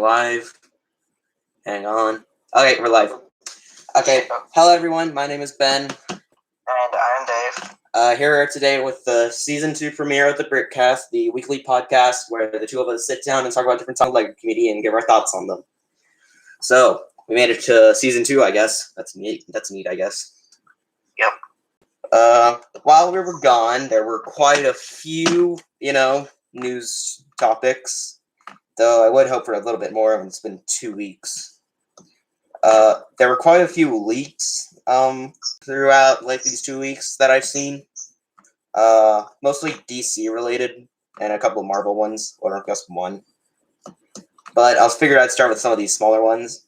live. Hang on. Okay, we're live. Okay, hello everyone. My name is Ben. And I'm Dave. Here today with the season 2 premiere of the Brickcast, the weekly podcast where the two of us sit down and talk about different songs like comedy and give our thoughts on them. So we made it to season 2, I guess. That's neat. I guess. Yep. While we were gone, there were quite a few, news topics. Though I would hope for a little bit more. It's been 2 weeks. There were quite a few leaks throughout these 2 weeks that I've seen. Mostly DC related and a couple of Marvel ones, or just one. But I figured I'd start with some of these smaller ones.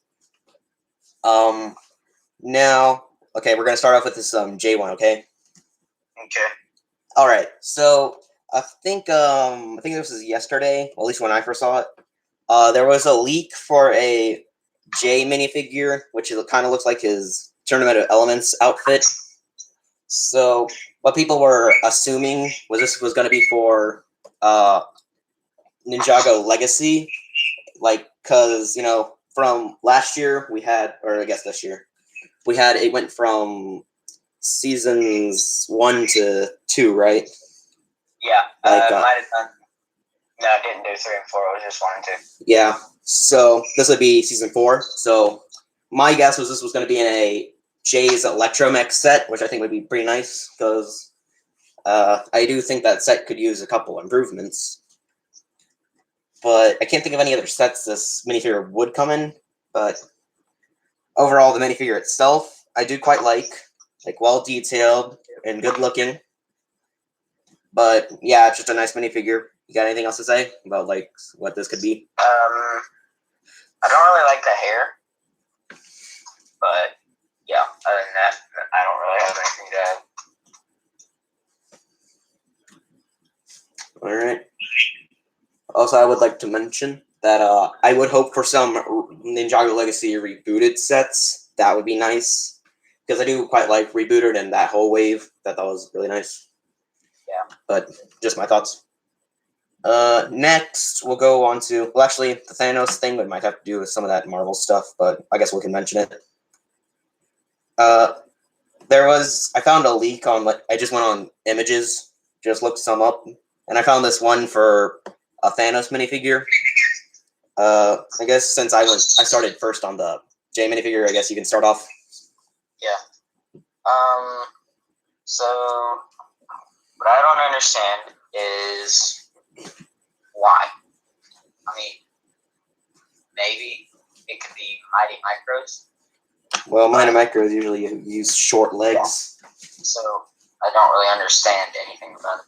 Now, okay, we're gonna start off with this J one, okay? Okay. All right. So I think this was yesterday, at least when I first saw it. There was a leak for a Jay minifigure, which kind of looks like his Tournament of Elements outfit. So what people were assuming was this was going to be for Ninjago Legacy, because from last year we had, or I guess this year we had, it went from seasons 1 to 2, right? Yeah. Might have done. No, I didn't do 3 and 4. I was just 1 and 2. Yeah. So this would be season 4. So my guess was this was going to be in a Jay's Electromech set, which I think would be pretty nice because I do think that set could use a couple improvements. But I can't think of any other sets this minifigure would come in. But overall, the minifigure itself, I do quite like well detailed and good looking. But yeah, it's just a nice minifigure. You got anything else to say about what this could be? I don't really like the hair, but yeah, other than that, I don't really have anything to add. All right. Also, I would like to mention that I would hope for some Ninjago Legacy rebooted sets. That would be nice because I do quite like Rebooted and that whole wave. That was really nice. Yeah. But just my thoughts. Next, we'll go on to, well, actually, the Thanos thing, but it might have to do with some of that Marvel stuff, but I guess we can mention it. I found a leak on, I just went on images, just looked some up, and I found this one for a Thanos minifigure. I guess since I started first on the J minifigure, I guess you can start off. Yeah. So what I don't understand is why. I mean, maybe it could be Mighty Micros. Well, Mighty Micros usually use short legs. Yeah. So I don't really understand anything about it,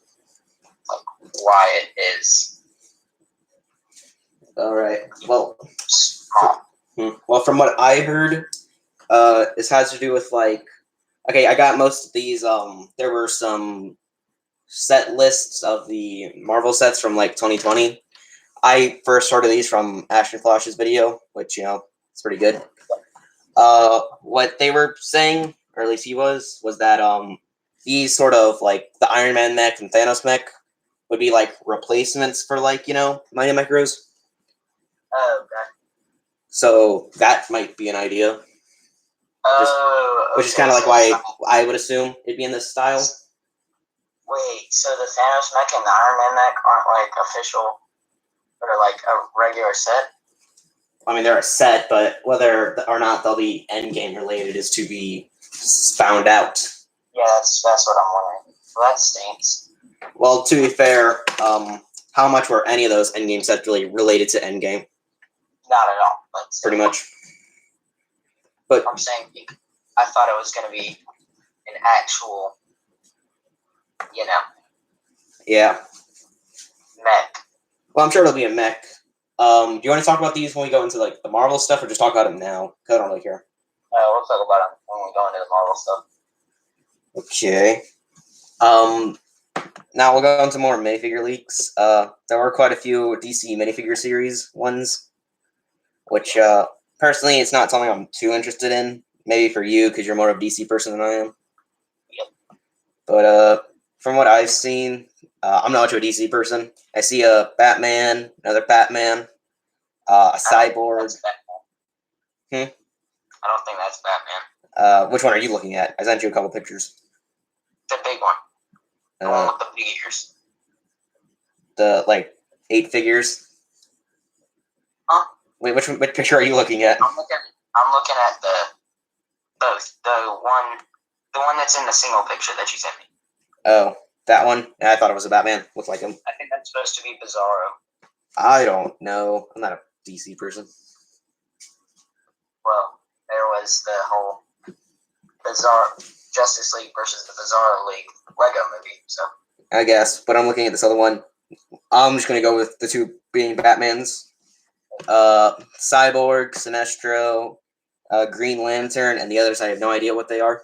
why it is. All right. Well, small. Well, from what I heard, this has to do with okay, I got most of these. There were some set lists of the Marvel sets from 2020. I first heard of these from Ashton Flash's video, which it's pretty good. What they were saying, or at least he was that these sort of the Iron Man mech and Thanos mech would be replacements for Mighty Micros. Oh, okay. So that might be an idea. Which is kind of why I would assume it'd be in this style. Wait, so the Thanos mech and the Iron Man mech aren't official, or a regular set? I mean, they're a set, but whether or not they'll be endgame related is to be found out. Yeah, that's what I'm wondering. Well, that stinks. Well, to be fair, how much were any of those endgame sets really related to endgame? Not at all. Pretty much. But I'm saying, I thought it was going to be an actual, yeah, mech. Well, I'm sure it'll be a mech. Do you want to talk about these when we go into the Marvel stuff, or just talk about them now? Because I don't really care. We'll talk about them when we go into the Marvel stuff. Okay. Now we'll go into more minifigure leaks. There were quite a few DC minifigure series ones, which personally, it's not something I'm too interested in. Maybe for you, because you're more of a DC person than I am. Yep. But from what I've seen, I'm not much of a DC person. I see a Batman, another Batman, A I don't think cyborg. that's Batman. Hmm? I don't think that's Batman. Which one are you looking at? I sent you a couple pictures. The big one. The one Uh, with the big ears. the like 8 figures. Huh? Wait, which picture are you looking at? I'm looking at the one that's in the single picture that you sent me. Oh, that one? Yeah, I thought it was a Batman. Looked like him. I think that's supposed to be Bizarro. I don't know. I'm not a DC person. Well, there was the whole Bizarre Justice League versus the Bizarro League Lego movie. So I guess, but I'm looking at this other one. I'm just gonna go with the two being Batmans. Cyborg, Sinestro, Green Lantern, and the others I have no idea what they are.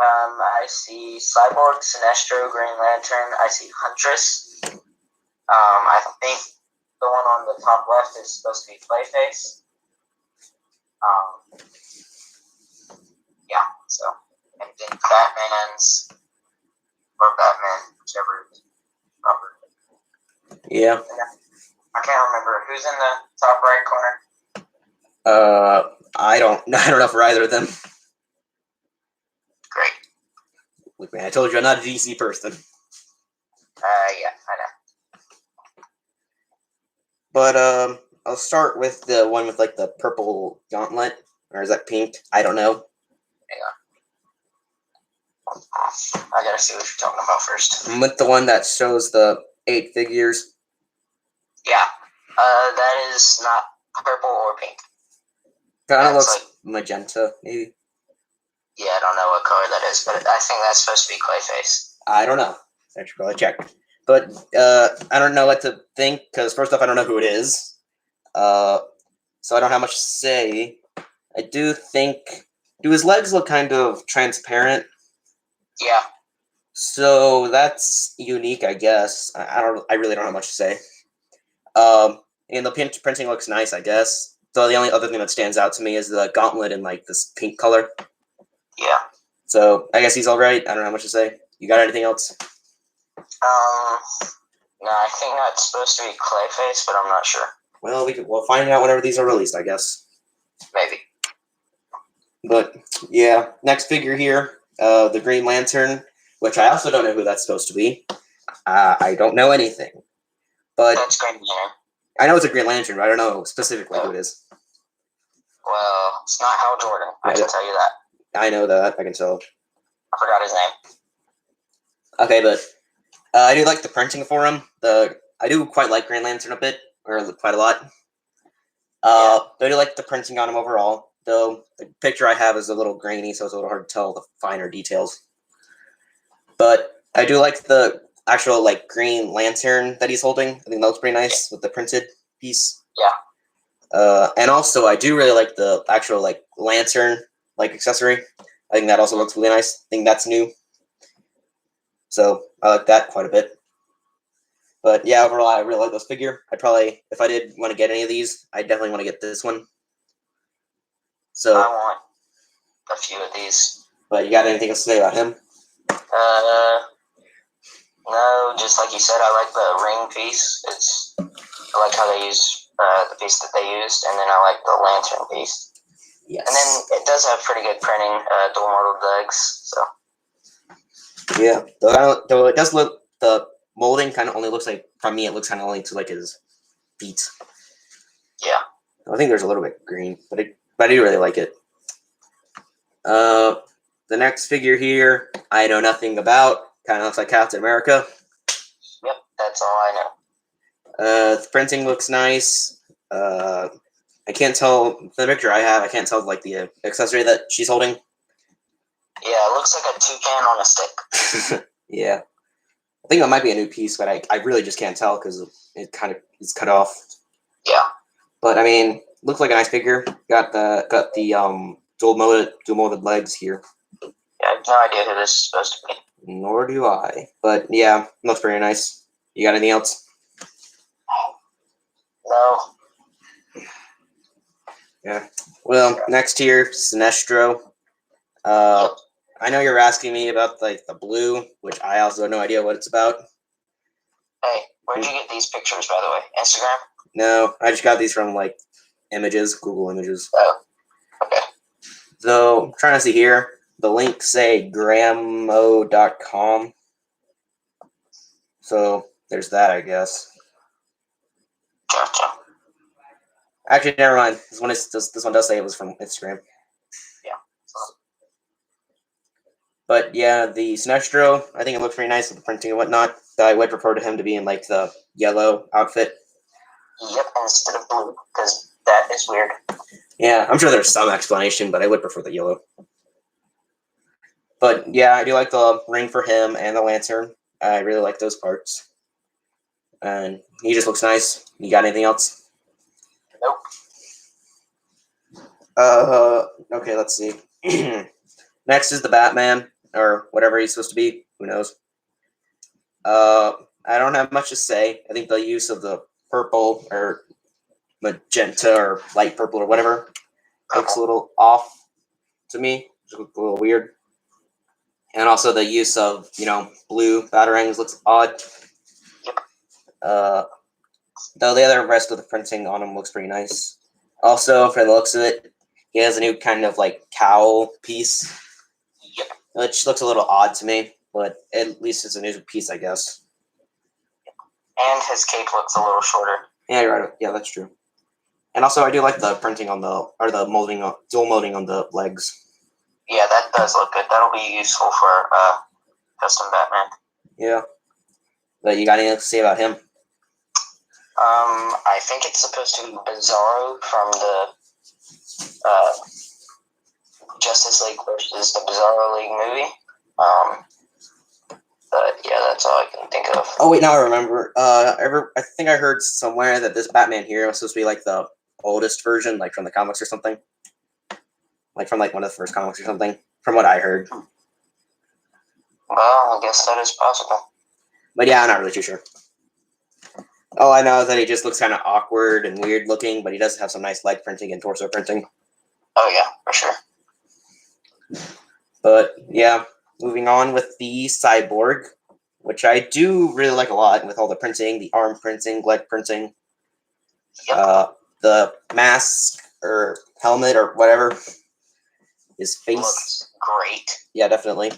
I see Cyborg, Sinestro, Green Lantern. I see Huntress. I think the one on the top left is supposed to be Clayface. Yeah, so, and then Batman's, or Batman, whichever is proper. Yeah. I can't remember who's in the top right corner. I don't know for either of them. Great. Look, man, I told you I'm not a DC person. Yeah, I know. But I'll start with the one with like the purple gauntlet, or is that pink? I don't know. Hang on. I gotta see what you're talking about first. I'm with the one that shows the 8 figures. Yeah. That is not purple or pink. Kind of That's looks magenta, maybe. Yeah, I don't know what color that is, but I think that's supposed to be Clayface. I don't know. I should probably check. But I don't know what to think, because first off, I don't know who it is. So I don't have much to say. I do think... Do his legs look kind of transparent? Yeah. So that's unique, I guess. I really don't have much to say. And the printing looks nice, I guess. So the only other thing that stands out to me is the gauntlet in like this pink color. Yeah. So I guess he's all right. I don't know how much to say. You got anything else? No, I think that's supposed to be Clayface, but I'm not sure. Well, we'll find out whenever these are released, I guess. Maybe. But yeah, next figure here, the Green Lantern, which I also don't know who that's supposed to be. I don't know anything. But that's Green Lantern. I know it's a Green Lantern, but I don't know specifically who it is. Well, it's not Hal Jordan. I can tell you that. I know that. I can tell. I forgot his name. Okay, but I do like the printing for him. I do quite like Green Lantern a bit, or quite a lot. I do like the printing on him overall, though the picture I have is a little grainy, so it's a little hard to tell the finer details. But I do like the actual like Green Lantern that he's holding. I think that looks pretty nice with the printed piece. Yeah. And also I do really like the actual like lantern like accessory. I think that also looks really nice. I think that's new. So I like that quite a bit. But yeah, overall I really like this figure. I'd probably, if I did want to get any of these, I definitely want to get this one. So I want a few of these. But you got anything else to say about him? No, just like you said, I like the ring piece. I like how they use the piece that they used, and then I like the lantern piece. Yes. And then it does have pretty good printing, dual molded legs. So. Yeah, though it does look, the molding kind of only looks like, from me, it looks kind of only to like his feet. Yeah. I think there's a little bit green, but I do really like it. The next figure here, I know nothing about. Kind of looks like Captain America. Yep, that's all I know. The printing looks nice. I can't tell, the picture I have, I can't tell like the accessory that she's holding. Yeah, it looks like a toucan on a stick. Yeah. I think that might be a new piece, but I really just can't tell because it kind of is cut off. Yeah. But I mean, looks like a nice figure. Got the dual molded legs here. Yeah, I have no idea who this is supposed to be. Nor do I. But yeah, looks pretty nice. You got anything else? No. Yeah. Well, next here, Sinestro. I know you're asking me about like the blue, which I also have no idea what it's about. Hey, where'd you get these pictures, by the way? Instagram? No, I just got these from like images, Google Images. Oh, okay. Though I'm trying to see here, the links say gramo.com. So there's that, I guess. Gotcha. Actually, never mind. This one does say it was from Instagram. Yeah. But yeah, the Sinestro, I think it looks pretty nice with the printing and whatnot. I would prefer to him to be in like the yellow outfit. Yep, instead of blue, because that is weird. Yeah, I'm sure there's some explanation, but I would prefer the yellow. But yeah, I do like the ring for him and the lantern. I really like those parts. And he just looks nice. You got anything else? Nope. Okay, let's see. Next is the Batman, or whatever he's supposed to be. Who knows? I don't have much to say. I think the use of the purple or magenta or light purple or whatever looks a little off to me. It looks a little weird. And also the use of, blue batarangs looks odd. Though the other rest of the printing on him looks pretty nice. Also, for the looks of it, he has a new kind of like cowl piece, which looks a little odd to me, but at least it's a new piece, I guess. And his cape looks a little shorter. Yeah, you're right. Yeah, that's true. And also, I do like the printing on the molding, dual molding on the legs. Yeah, that does look good. That'll be useful for custom Batman. Yeah. But you got anything to say about him? I think it's supposed to be Bizarro from the Justice League versus the Bizarro League movie. But yeah, that's all I can think of. Oh wait, now I remember. I think I heard somewhere that this Batman here was supposed to be like the oldest version, like from the comics or something. Like from like one of the first comics or something. From what I heard. Well, I guess that is possible. But yeah, I'm not really too sure. All I know is that he just looks kind of awkward and weird looking, but he does have some nice leg printing and torso printing. Oh yeah, for sure. But yeah, moving on with the Cyborg, which I do really like a lot with all the printing, the arm printing, leg printing, the mask or helmet or whatever, his face. Looks great. Yeah, definitely.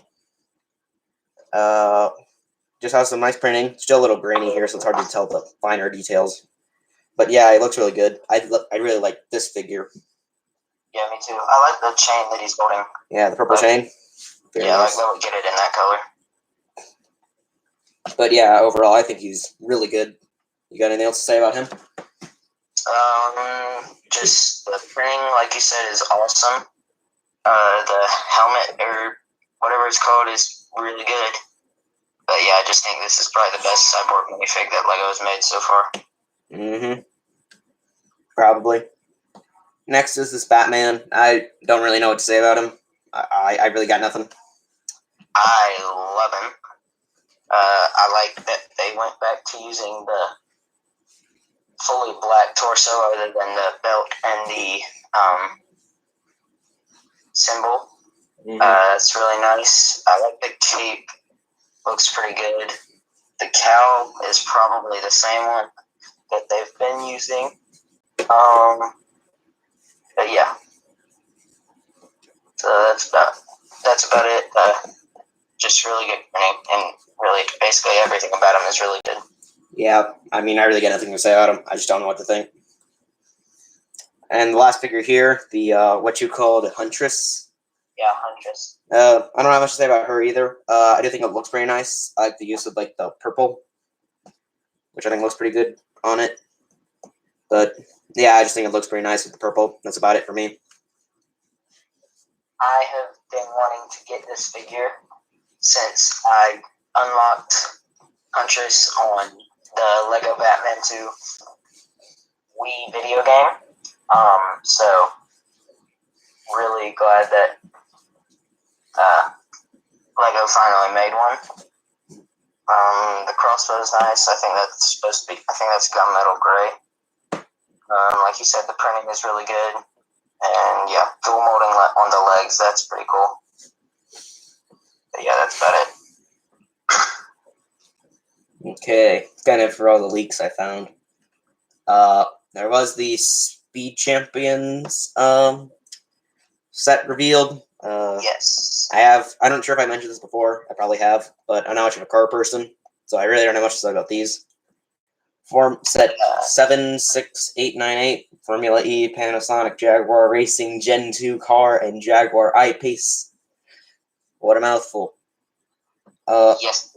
Just has some nice printing. Still a little grainy here, so it's hard to tell the finer details. But yeah, it looks really good. I really like this figure. Yeah, me too. I like the chain that he's holding. Yeah, the purple chain. Very nice. I like that we get it in that color. But yeah, overall, I think he's really good. You got anything else to say about him? Just the printing, like you said, is awesome. The helmet or whatever it's called is really good. But yeah, I just think this is probably the best Cyborg minifig that LEGO has made so far. Mm-hmm. Probably. Next is this Batman. I don't really know what to say about him. I really got nothing. I love him. I like that they went back to using the fully black torso other than the belt and the symbol. Mm-hmm. It's really nice. I like the cape. Looks pretty good. The cowl is probably the same one that they've been using. But yeah. So that's about it. Just really good printing, and really basically everything about him is really good. Yeah, I mean, I really got nothing to say about him. I just don't know what to think. And the last figure here, the what you call the Huntress. Yeah, Huntress. I don't have much to say about her either. I do think it looks pretty nice. I like the use of like the purple, which I think looks pretty good on it. But yeah, I just think it looks pretty nice with the purple. That's about it for me. I have been wanting to get this figure since I unlocked Huntress on the LEGO Batman 2 Wii video game. So really glad that LEGO finally made one. The crossbow is nice. I think that's supposed to be. I think that's gunmetal gray. Like you said, the printing is really good, and yeah, dual molding on the legs. That's pretty cool. But yeah, that's about it. Okay, kind of for all the leaks I found. There was the Speed Champions set revealed. Yes. I'm not sure if I mentioned this before. I probably have, but I'm not much of a car person, so I really don't know much to say about these. Form set 76898 Formula E Panasonic Jaguar Racing Gen 2 car and Jaguar I-Pace. What a mouthful. Yes.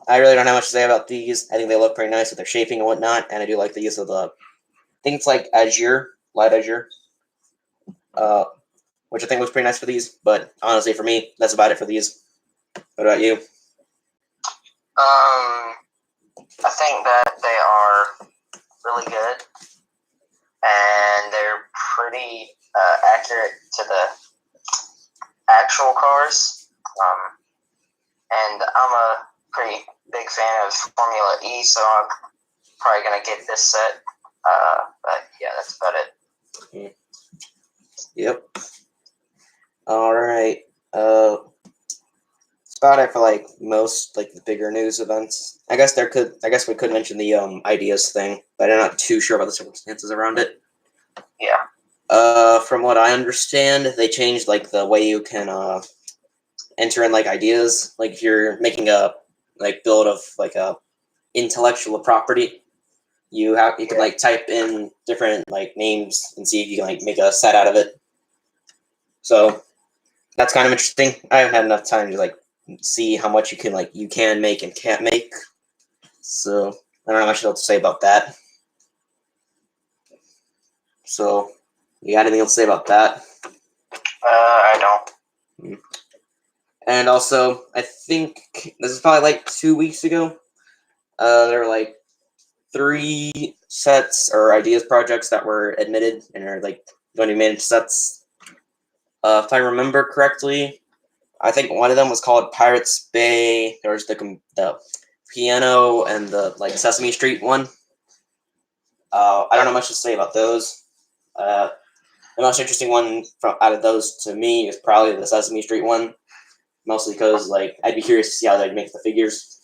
I really don't have much to say about these. I think they look pretty nice with their shaping and whatnot, and I do like the use of the, I think it's like azure, light azure, which I think looks pretty nice for these. But honestly, for me, that's about it for these. What about you? I think that they are really good, and they're pretty accurate to the actual cars. And I'm a pretty big fan of Formula E, so I'm probably gonna get this set. But yeah, that's about it. Yep. All right. It's about it for like most like the bigger news events. I guess we could mention the ideas thing, but I'm not too sure about the circumstances around it. Yeah. From what I understand, they changed like the way you can enter in like ideas. Like if you're making a like build of like a intellectual property, you can like type in different like names and see if you can like make a set out of it. So that's kind of interesting. I haven't had enough time to like see how much you can make and can't make. So I don't know much else to say about that. So you got anything else to say about that? I don't. And also, I think this is probably like 2 weeks ago. There were like 3 sets or ideas projects that were admitted and are like going to be made into sets. If I remember correctly, I think one of them was called Pirates Bay. There was the piano and the like Sesame Street one. I don't know much to say about those. The most interesting one out of those to me is probably the Sesame Street one, mostly because like I'd be curious to see how they'd make the figures.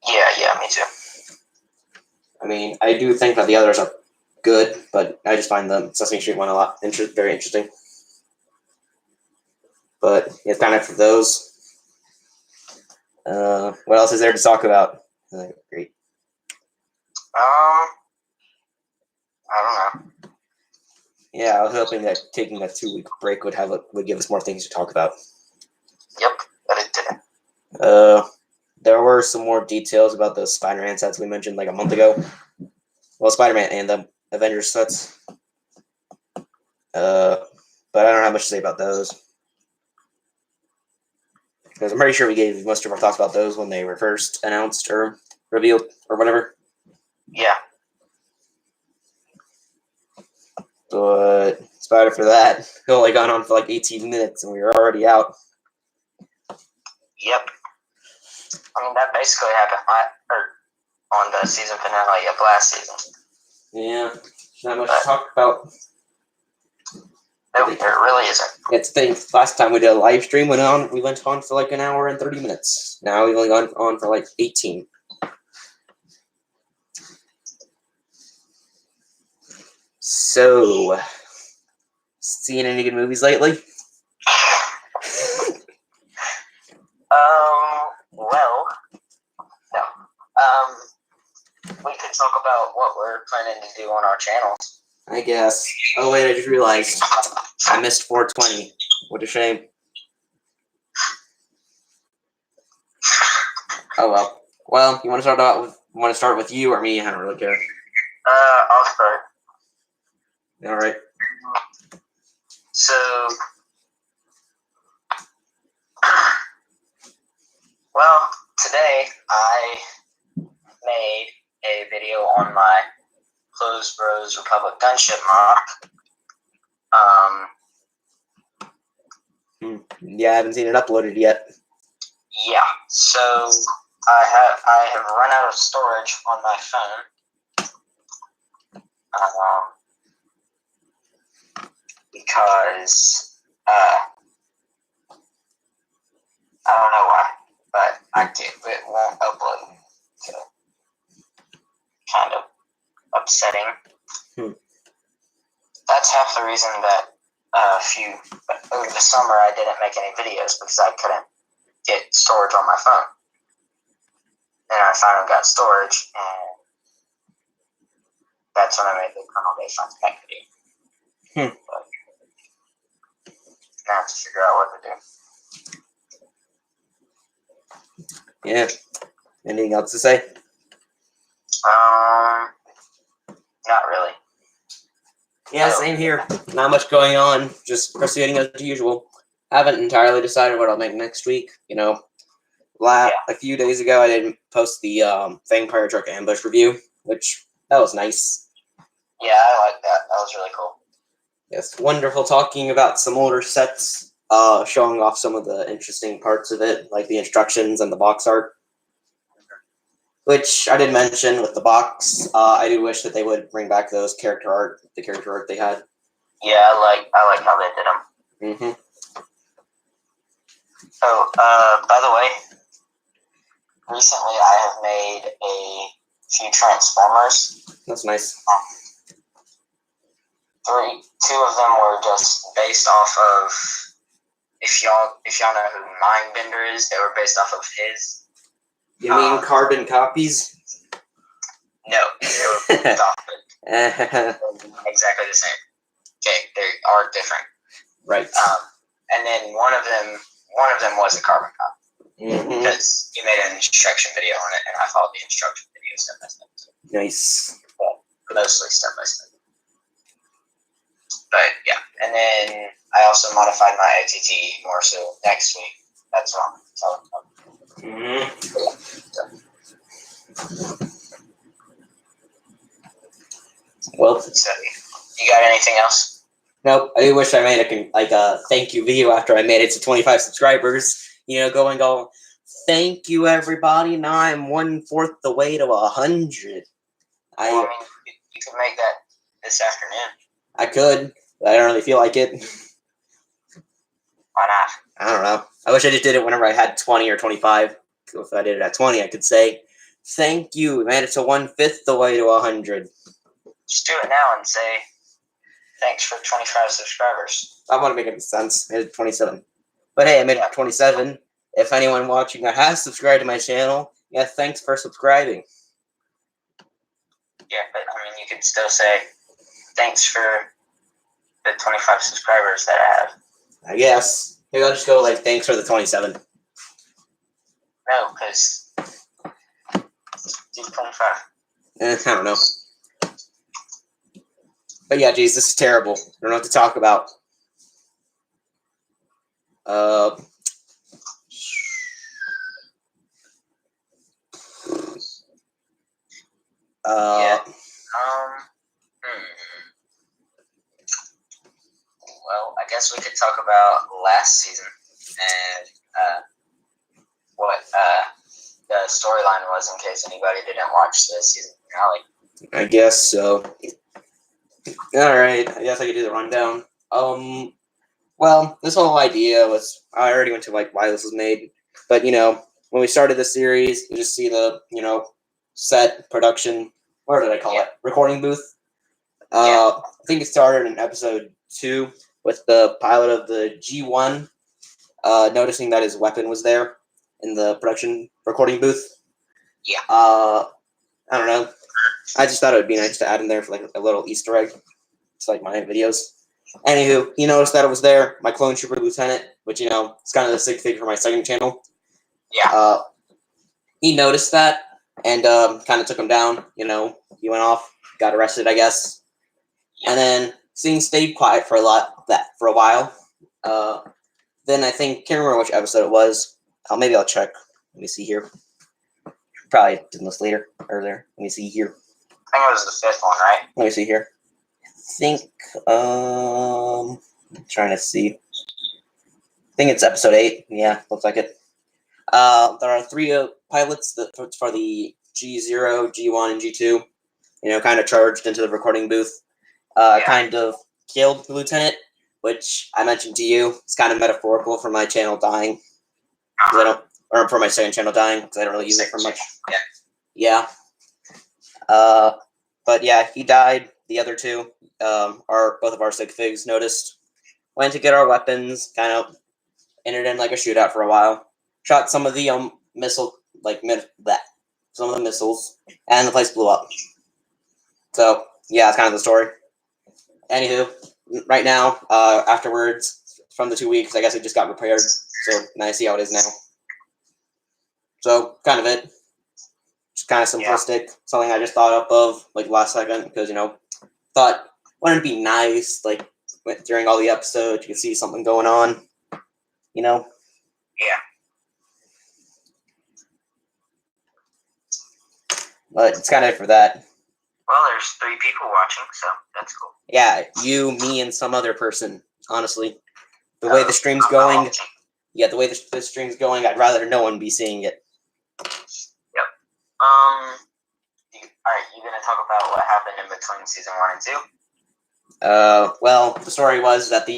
Yeah, me too. I mean, I do think that the others are good, but I just find the Sesame Street one very interesting. But it's kind of for those. What else is there to talk about? Great. I don't know. Yeah, I was hoping that taking a 2-week break would give us more things to talk about. Yep, but it didn't. There were some more details about the Spider-Man sets we mentioned like a month ago. Well, Spider-Man and the Avengers sets. But I don't have much to say about those. Because I'm pretty sure we gave most of our thoughts about those when they were first announced or revealed or whatever. Yeah. But it's about it for that. It only gone on for like 18 minutes and we were already out. Yep. I mean, that basically happened on the season finale of last season. Yeah. Not much to talk about. Nope, there really isn't. It's the thing. Last time we did a live stream, we went on for like an hour and 30 minutes. Now we've only gone on for like 18. So, seen any good movies lately? Well, no. We could talk about what we're planning to do on our channels. I guess. Oh wait, I just realized I missed 420. What a shame. Oh well. Well, you want to start with you or me? I don't really care. I'll start. All right. So, well, today I made a video on my Closed Bros Republic gunship mock. Yeah, I haven't seen it uploaded yet. Yeah, so I have run out of storage on my phone. Because I don't know why, but it won't upload. So kind of a upsetting. Hmm. That's half the reason that over the summer I didn't make any videos because I couldn't get storage on my phone. Then I finally got storage, and that's when I made the Colonel Day Fun Pack video. But now I have to figure out what to do. Yeah. Anything else to say? Not really. Yeah, same here. Not much going on. Just proceeding as usual. Haven't entirely decided what I'll make next week. You know, a few days ago I didn't post the Vampire Truck Ambush review, which that was nice. Yeah, I like that. That was really cool. Yes, wonderful talking about some older sets, showing off some of the interesting parts of it, like the instructions and the box art. Which I did mention with the box. I do wish that they would bring back the character art they had. Yeah, I like how they did them. Mm-hmm. Oh, by the way, recently I have made a few Transformers. That's nice. Two of them were just based off of, if y'all know who Mindbender is, they were based off of his. You mean carbon copies? No, they were based off of exactly the same. Okay, they are different. Right. And then one of them was a carbon copy. Mm-hmm. Because he made an instruction video on it, and I followed the instruction video step by step. Nice. Well, mostly step by step. But yeah, and then I also modified my ATT more so next week. That's what I'm telling you. Mm-hmm. Well, So, you got anything else? nope. I do wish I made a thank you video after I made it to 25 subscribers. You know, going all, thank you everybody. Now I'm 1/4 the way to 100. Well, I mean, you could make that this afternoon. I could, but I don't really feel like it. Why not? I don't know. I wish I just did it whenever I had 20 or 25. So if I did it at 20, I could say, thank you. We made it to 1/5 the way to 100. Just do it now and say, thanks for 25 subscribers. I want to make any sense. I made it 27. But hey, I made it 27. If anyone watching that has subscribed to my channel, yeah, thanks for subscribing. Yeah, but I mean, you could still say, thanks for the 25 subscribers that I have. I guess. Maybe I'll just go like, thanks for the 27. No, because do 25. I don't know. But yeah, geez, this is terrible. I don't know what to talk about. Yeah. Well, I guess we could talk about last season and what the storyline was in case anybody didn't watch the season finale. I guess so. Alright, I guess I could do the rundown. Well, this whole idea was, I already went to like why this was made, but you know, when we started the series, you just see the, you know, set, production, what did I call it? Recording booth. I think it started in episode 2 with the pilot of the G1 noticing that his weapon was there in the production recording booth. Yeah. I don't know. I just thought it would be nice to add in there for like a little Easter egg. It's like my videos. Anywho, he noticed that it was there. My Clone Trooper Lieutenant, which, you know, it's kind of the sick thing for my second channel. Yeah. He noticed that and kind of took him down. You know, he went off, got arrested, I guess. Yeah. And then things stayed quiet for a while. Then I think, can't remember which episode it was. Maybe I'll check. Let me see here. Probably did this earlier. Let me see here. I think it was the 5th one, right? Let me see here. I think, I'm trying to see. I think it's episode 8. Yeah, looks like it. There are 3 pilots for the G0, G1, and G2. You know, kind of charged into the recording booth. Kind of killed the lieutenant, which I mentioned to you. It's kind of metaphorical for my channel dying. Or for my second channel dying, because I don't really use it for much. Yeah. But yeah, he died. The other two, are both of our sig figs noticed. Went to get our weapons, kind of entered in like a shootout for a while. Shot some of the some of the missiles, and the place blew up. So yeah, that's kind of the story. Anywho, right now, afterwards from the 2 weeks, I guess it just got repaired. So now I see how it is now. So kind of it. Just kind of simplistic. Something I just thought up of like last second because thought wouldn't it be nice like during all the episodes you could see something going on. Yeah. But it's kind of it for that. Well, there's 3 people watching, so that's cool. Yeah, you, me, and some other person. Honestly, the way the stream's going, the way the stream's going, I'd rather no one be seeing it. Yep. All right, you gonna talk about what happened in between season 1 and 2? Well, the story was that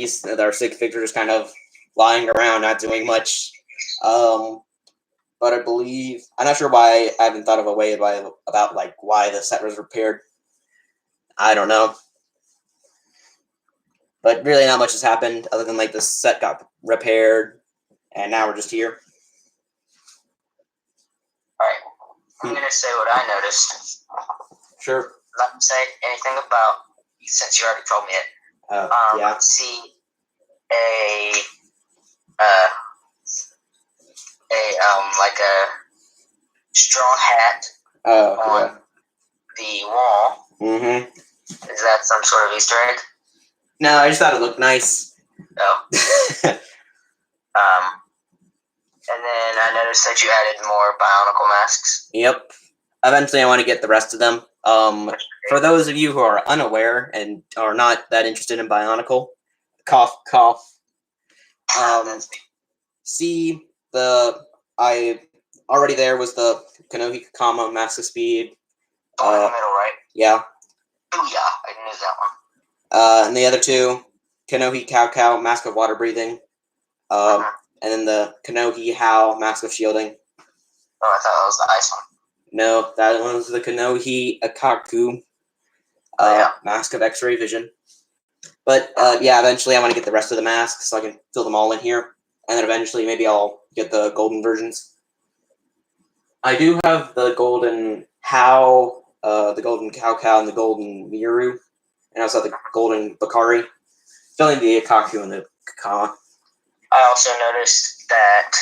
our sig figs are just kind of lying around, not doing much. But I believe I'm not sure why I haven't thought of a way about like why the set was repaired. I don't know. But really not much has happened other than like the set got repaired and now we're just here. Alright. I'm gonna say what I noticed. Sure. Not say anything about since you already told me it. Yeah. See like a straw hat on the wall. Mm-hmm. Is that some sort of Easter egg? No, I just thought it looked nice. Oh. And then I noticed that you added more Bionicle masks. Yep. Eventually I want to get the rest of them. For those of you who are unaware and are not that interested in Bionicle, cough, cough. See, I already there was the Konohi Kakama Mask of Speed. In the middle, right? Yeah. Oh yeah, I knew that one. And the other two, Konohi Cow Cow Mask of Water Breathing. And then the Konohi Hao Mask of Shielding. Oh, I thought that was the ice one. No, that one was the Konohi Akaku Mask of X-Ray Vision. But yeah, eventually I want to get the rest of the masks so I can fill them all in here. And then eventually maybe I'll get the golden versions. I do have the golden Hao, the golden Cow Cow, and the golden Miru. And I also have the golden Bakari. Filling the Akaku and the Kakama. I also noticed that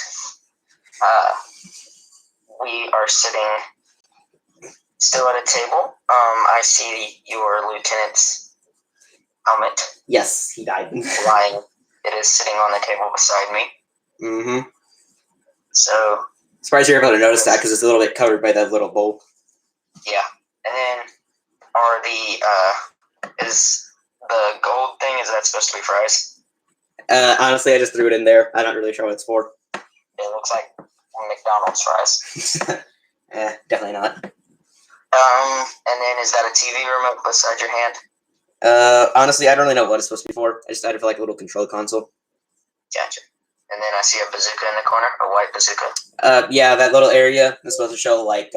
we are sitting still at a table. I see your lieutenant's helmet. Yes, he died. Lying. It is sitting on the table beside me. Mm-hmm. So. Surprised you're able to notice that because it's a little bit covered by that little bowl. Yeah. And then is the gold thing, is that supposed to be fries? Honestly, I just threw it in there. I'm not really sure what it's for. It looks like McDonald's fries. Definitely not. And then is that a TV remote beside your hand? Honestly, I don't really know what it's supposed to be for. I just had it for like a little control console. Gotcha. And then I see a bazooka in the corner, a white bazooka. Yeah, that little area is supposed to show like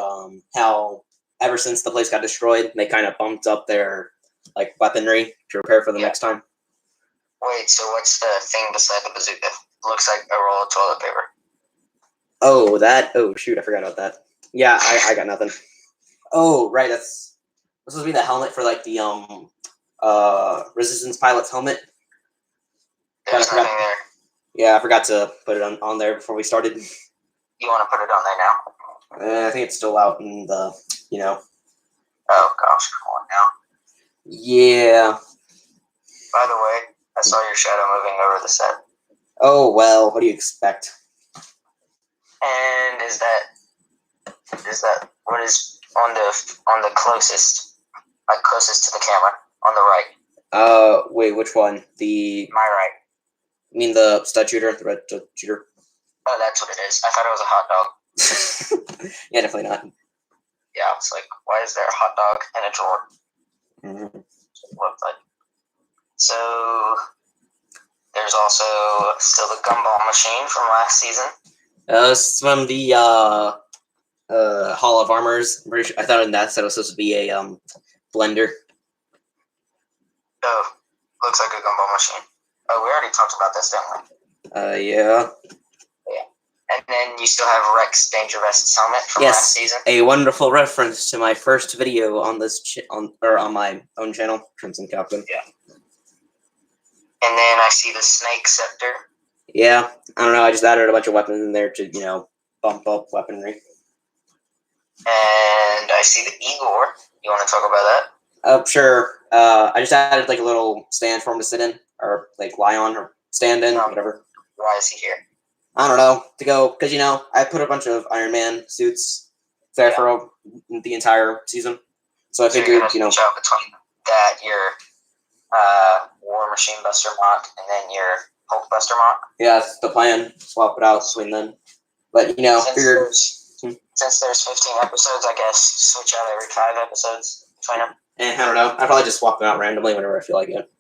how ever since the place got destroyed, they kind of bumped up their like weaponry to prepare for the next time. Wait, so what's the thing beside the bazooka? Looks like a roll of toilet paper. Oh, that. Oh, shoot, I forgot about that. Yeah, I got nothing. Oh, right, this would be the helmet for like the Resistance pilot's helmet. There's nothing there. Yeah, I forgot to put it on there before we started. You want to put it on there now? I think it's still out in the, Oh gosh, come on now. Yeah. By the way, I saw your shadow moving over the set. Oh well, what do you expect? And is that what is on the closest, like closest to the camera on the right? Wait, which one? My right. You mean the stud shooter, the red stud shooter? Oh, that's what it is. I thought it was a hot dog. Yeah, definitely not. Yeah, I was like, why is there a hot dog in a drawer? Mm-hmm. Looked like. So there's also still the gumball machine from last season. It's from the Hall of Armors. I thought in that set it was supposed to be a blender. Oh, looks like a gumball machine. Oh, we already talked about this, didn't we? Yeah. And then you still have Rex Danger Vest's helmet from last season. A wonderful reference to my first video on this on my own channel, Crimson Captain. Yeah. And then I see the Snake Scepter. Yeah, I don't know. I just added a bunch of weapons in there to bump up weaponry. And I see the Igor. You want to talk about that? Sure. I just added like a little stand for him to sit in, or like lie on, or stand in, whatever. Why is he here? I don't know, to go, because, I put a bunch of Iron Man suits there for the entire season. So I figured, you're gonna switch out between that, your War Machine Buster Mock, and then your Hulk Buster Mock. Yeah, that's the plan. Swap it out between them. But, figured... Since there's 15 episodes, I guess switch out every 5 episodes between them. I don't know. I probably just swap them out randomly whenever I feel like it.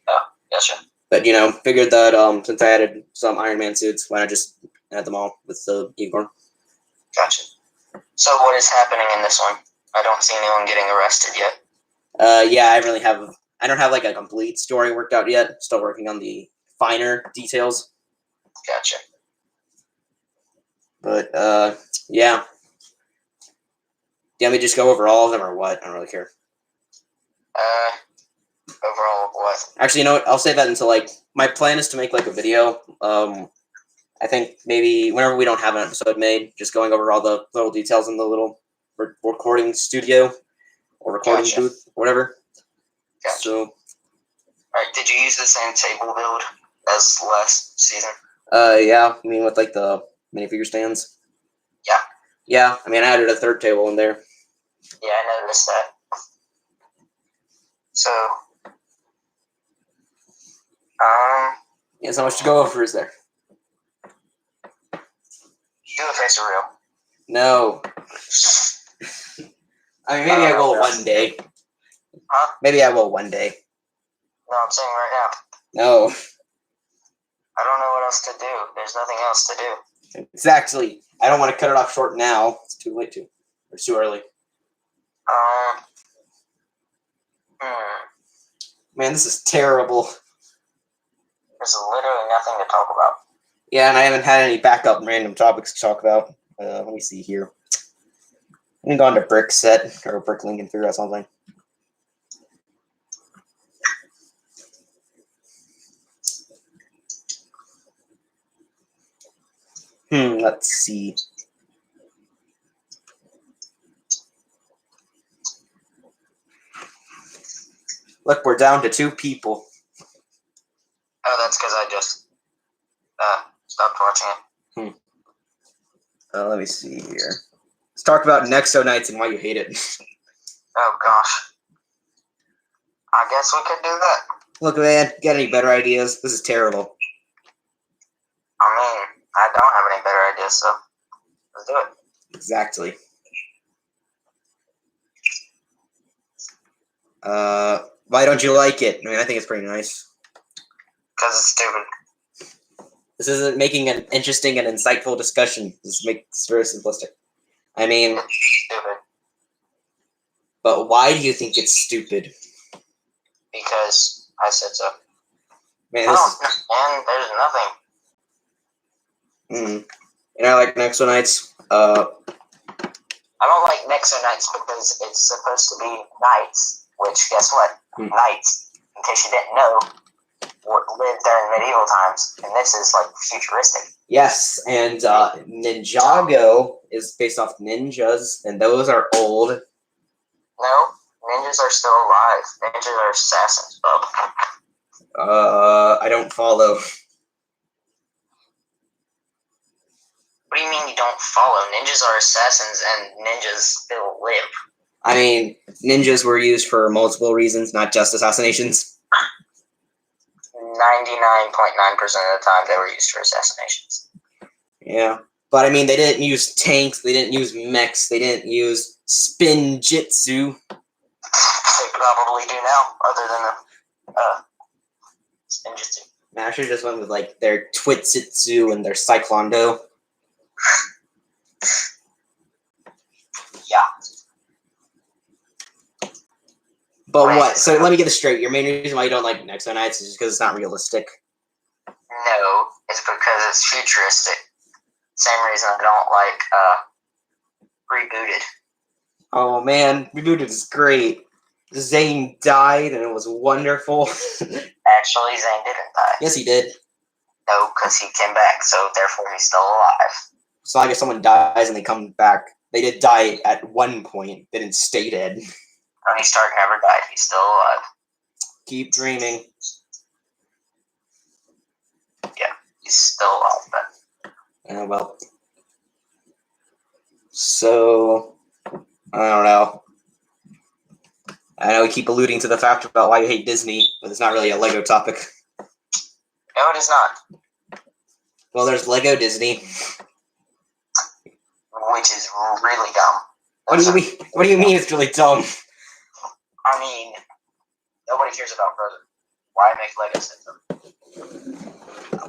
Oh, gotcha. But, figured that since I added some Iron Man suits, why not just add them all with the Igor? Gotcha. So what is happening in this one? I don't see anyone getting arrested yet. Yeah, I don't have like a complete story worked out yet. Still working on the finer details. Gotcha. But, yeah. Do you want me to just go over all of them or what? I don't really care. Overall, what? Actually, I'll say that until, my plan is to make, a video. I think maybe whenever we don't have an episode made, just going over all the little details in the little recording studio or recording booth, or whatever. Gotcha. So, alright, did you use the same table build as last season? Yeah. I mean, with, the minifigure stands? Yeah. Yeah, I added a third table in there. Yeah, I noticed that. So, yeah, so much to go over, is there? Do a face reveal. No. Maybe I will one day. Huh? Maybe I will one day. No, I'm saying right now. No. I don't know what else to do. There's nothing else to do. Exactly. I don't want to cut it off short now. It's too late to. Or it's too early. Man, this is terrible. There's literally nothing to talk about. Yeah, and I haven't had any backup random topics to talk about. Let me see here. I'm going to Brick Set, or Brick Lincoln 3 or something. Let's see. Look, we're down to 2 people. Oh, that's because I just stopped watching it. Let me see here. Let's talk about Nexo Knights and why you hate it. Oh, gosh. I guess we could do that. Look, man, get any better ideas? This is terrible. I mean, I don't have any better ideas, so let's do it. Exactly. Why don't you like it? I think it's pretty nice. Because it's stupid. This isn't making an interesting and insightful discussion. This makes very simplistic. It's stupid. But why do you think it's stupid? Because I said so. Man, and there's nothing. I like Nexo Knights. I don't like Nexo Knights because it's supposed to be knights, which, guess what? Knights, in case you didn't know, lived during medieval times, and this is, futuristic. Yes, and Ninjago is based off ninjas, and those are old. No, ninjas are still alive. Ninjas are assassins, bub. I don't follow. What do you mean you don't follow? Ninjas are assassins, and ninjas still live. Ninjas were used for multiple reasons, not just assassinations. 99.9% of the time, they were used for assassinations. Yeah, but they didn't use tanks, they didn't use mechs, they didn't use spin jitsu. They probably do now, other than spin jitsu. I should have just went with their twitsitsu and their cyclondo. Yeah. But Wait, what? So let me get this straight. Your main reason why you don't like Nexo Knights is just because it's not realistic. No, it's because it's futuristic. Same reason I don't like Rebooted. Oh man, Rebooted is great. Zane died and it was wonderful. Actually, Zane didn't die. Yes, he did. No, because he came back, so therefore he's still alive. So I guess someone dies and they come back. They did die at one point. They didn't stay dead. Tony Stark never died. He's still alive. Keep dreaming. He's still alive. Well. So, I don't know. I know we keep alluding to the fact about why you hate Disney, but it's not really a Lego topic. No, it is not. Well, there's Lego Disney. Which is really dumb. What do you mean? What do you mean it's really dumb? I mean, nobody cares about Frozen. Why make Lego system?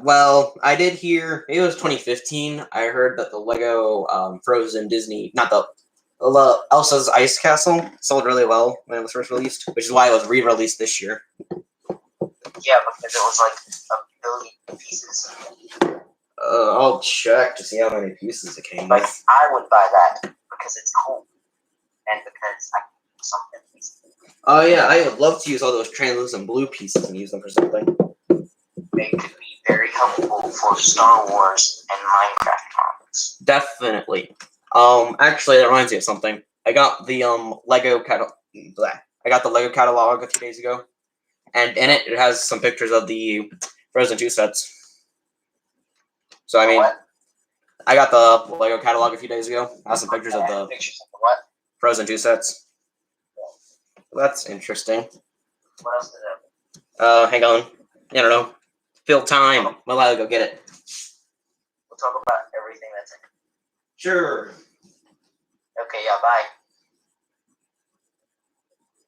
Well, I did hear, it was 2015, I heard that the Lego Frozen Disney, not the Elsa's Ice Castle sold really well when it was first released, which is why it was re-released this year. Yeah, because it was like 1 billion pieces. I'll check to see how many pieces it came Like, with. I would buy that because it's cool. And because I can do something. Oh yeah, I would love to use all those translucent blue pieces and use them for something. They could be very helpful for Star Wars and Minecraft models. Definitely. Actually, that reminds me of something. I got the Lego catalog. I got the Lego catalog a few days ago, and in it has some pictures of the Frozen 2 sets. So I mean, What? I got the Lego catalog a few days ago. I have some pictures of the Pictures of the what? Frozen 2 sets. That's interesting. What else is there? Hang on. I don't know. Fill time. Well, I'll go get it. We'll talk about everything that's in it. Sure. Okay, yeah, bye.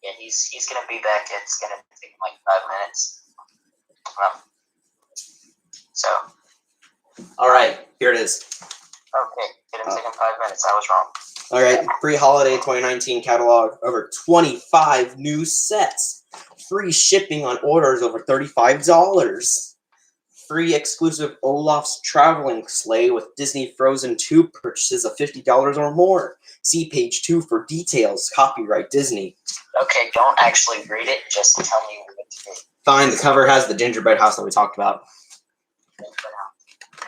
Yeah, he's gonna be back. It's gonna take like 5 minutes. So. All right. Here it is. Okay, it didn't take him 5 minutes. I was wrong. All right. Pre-holiday 2019 catalog. Over 25 new sets. Free shipping on orders over $35. Free exclusive Olaf's traveling sleigh with Disney Frozen 2 purchases of $50 or more. See page 2 for details. Copyright Disney. Okay, don't actually read it. Just tell me what to do. Fine. The cover has the gingerbread house that we talked about.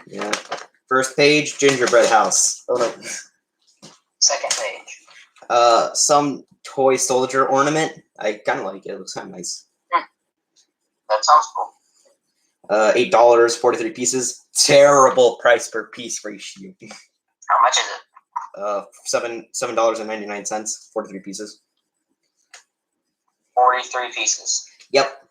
Yeah. First page, gingerbread house. Oh no. Second page. Some toy soldier ornament. I kind of like it. It looks kind of nice. That sounds cool. $8, 43 pieces. Terrible price per piece ratio. How much is it? $7.99, 43 pieces. 43 pieces. Yep.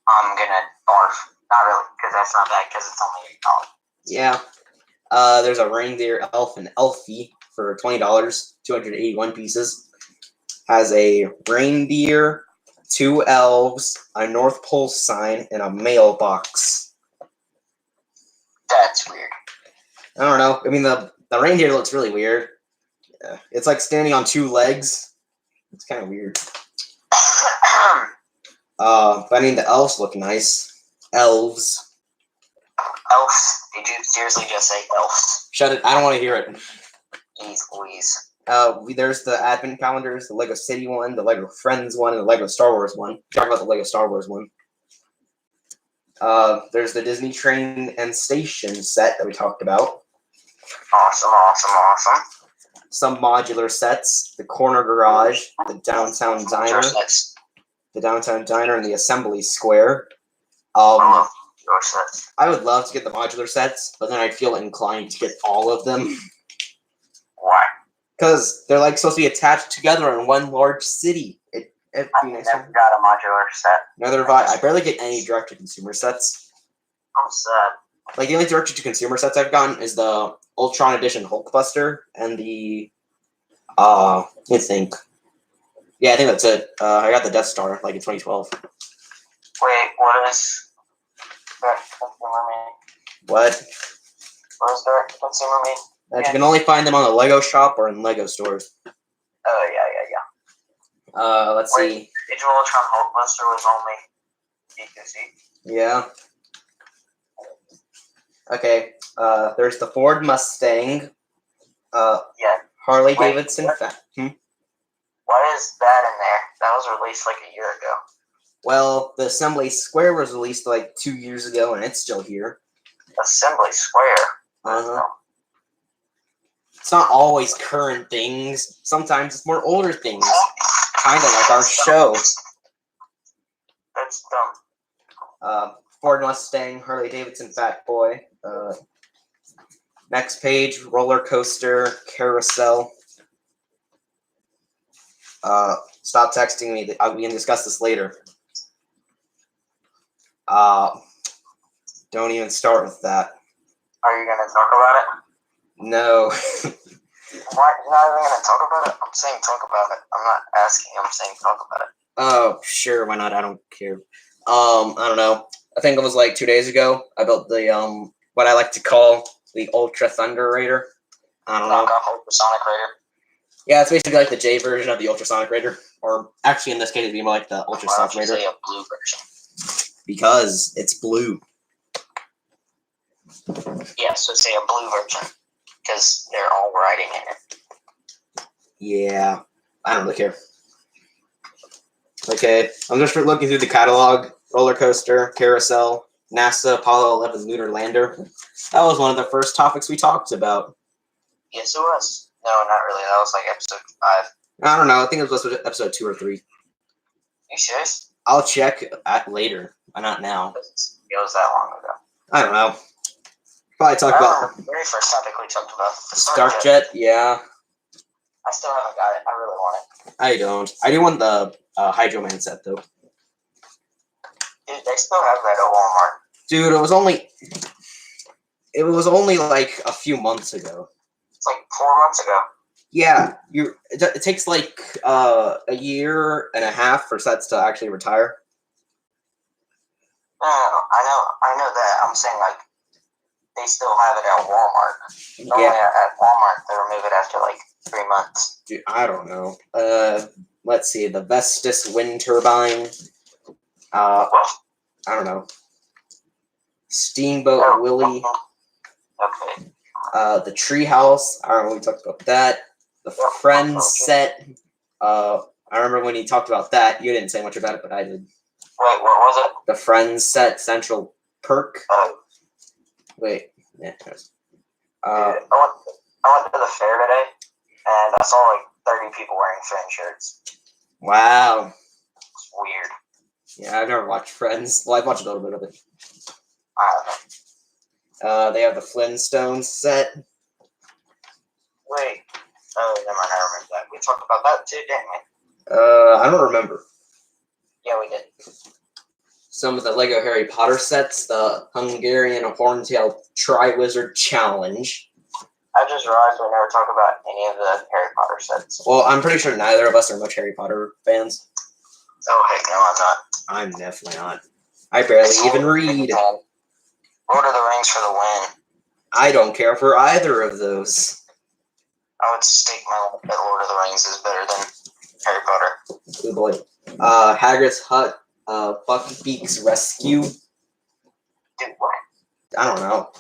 I'm gonna barf. Not really, because that's not bad, because it's only $8. Yeah. There's a reindeer elf and Elfie for $20, 281 pieces. Has a reindeer, 2 elves, a North Pole sign, and a mailbox. That's weird. I don't know. I mean, the reindeer looks really weird. Yeah. It's like standing on 2 legs. It's kind of weird. But I mean, the elves look nice. Elves. Elf? Did you seriously just say elf? Shut it. I don't want to hear it. Jeez Louise. There's the advent calendars, the Lego City one, the Lego Friends one, and the Lego Star Wars one. Talk about the Lego Star Wars one. There's the Disney Train and Station set that we talked about. Awesome. Some modular sets, the Corner Garage, the Downtown Diner, and the Assembly Square. Your sets. I would love to get the modular sets, but then I'd feel inclined to get all of them. Why? Because they're like supposed to be attached together in one large city. It'd I've be nice. never got a modular set. Neither have I. I barely get any direct-to-consumer sets. I'm sad. Like, the only direct-to-consumer sets I've gotten is the Ultron Edition Hulkbuster and the, let me think. Yeah, I think that's it. I got the Death Star, like, in 2012. Wait, what is direct-to-consumer mean? What? What does direct-to-consumer mean? You can only find them on the Lego shop or in Lego stores. Oh, yeah. Let's see. Age of Ultron Hulkbuster was only D2C. Yeah. Okay. There's the Ford Mustang. Yeah. Harley Wait, Davidson. what? Why is that in there? That was released like a year ago. Well, the Assembly Square was released like 2 years ago, and it's still here. Assembly Square. Uh-huh. It's not always current things. Sometimes it's more older things. Kind of like our show. That's dumb. Ford Mustang, Harley Davidson, Fat Boy. Next page, roller coaster, carousel. Stop texting me. We can discuss this later. Don't even start with that. Are you gonna talk about it? No. Why? You're not even gonna talk about it? I'm saying talk about it. I'm not asking. I'm saying talk about it. Oh, sure. Why not? I don't care. I don't know. I think it was like 2 days ago. I built the what I like to call the Ultra Thunder Raider. I don't know. Knockoff Ultrasonic Raider. Yeah, it's basically like the J version of the Ultrasonic Raider, or actually in this case, it'd be more like the Why Ultrasonic don't you Raider say a blue version? because it's blue. Yeah, so say a blue version because they're all riding in it. Yeah, I don't really care. Okay, I'm just looking through the catalog. Roller coaster, carousel, NASA Apollo 11 lunar lander. That was one of the first topics we talked about. Yes, it was. No, not really. That was like episode 5. I don't know. I think it was episode 2 or 3. You serious? I'll check later, not now. It was that long ago. I don't know. Probably talk I about remember the very first topic we talked about. The Stark Jet. Yeah, I still haven't got it. I really want it. I don't. I do want the Hydro Man set though. Dude, they still have that at Walmart. Dude, it was only like a few months ago. It's like 4 months ago. Yeah, it takes like a year and a half for sets to actually retire. No, I know that. I'm saying like they still have it at Walmart. Normally at Walmart they remove it after like 3 months. Dude, I don't know. Let's see, the Vestas wind turbine. I don't know. Steamboat Willie. Okay. The treehouse. I don't know. We talked about that. The Friends set. I remember when you talked about that. You didn't say much about it, but I did. Wait, what was it? The Friends set, Central Perk. Oh. Wait. Yeah. I went to the fair today, and I saw like 30 people wearing Friends shirts. Wow. It's weird. Yeah, I've never watched Friends. Well, I've watched a little bit of it. I don't know. They have the Flintstones set. Wait. Oh, never mind. I remember that. We talked about that too, didn't we? I don't remember. Yeah, we did. Some of the Lego Harry Potter sets, the Hungarian Horntail Tri-Wizard Challenge. I just realized we never talked about any of the Harry Potter sets. Well, I'm pretty sure neither of us are much Harry Potter fans. Oh, heck no, I'm not. I'm definitely not. I barely even read. Lord of the Rings for the win. I don't care for either of those. I would stake my life that Lord of the Rings is better than Harry Potter. Oh boy. Hagrid's Hut, Buckbeak's Rescue. Dude, what? I don't know.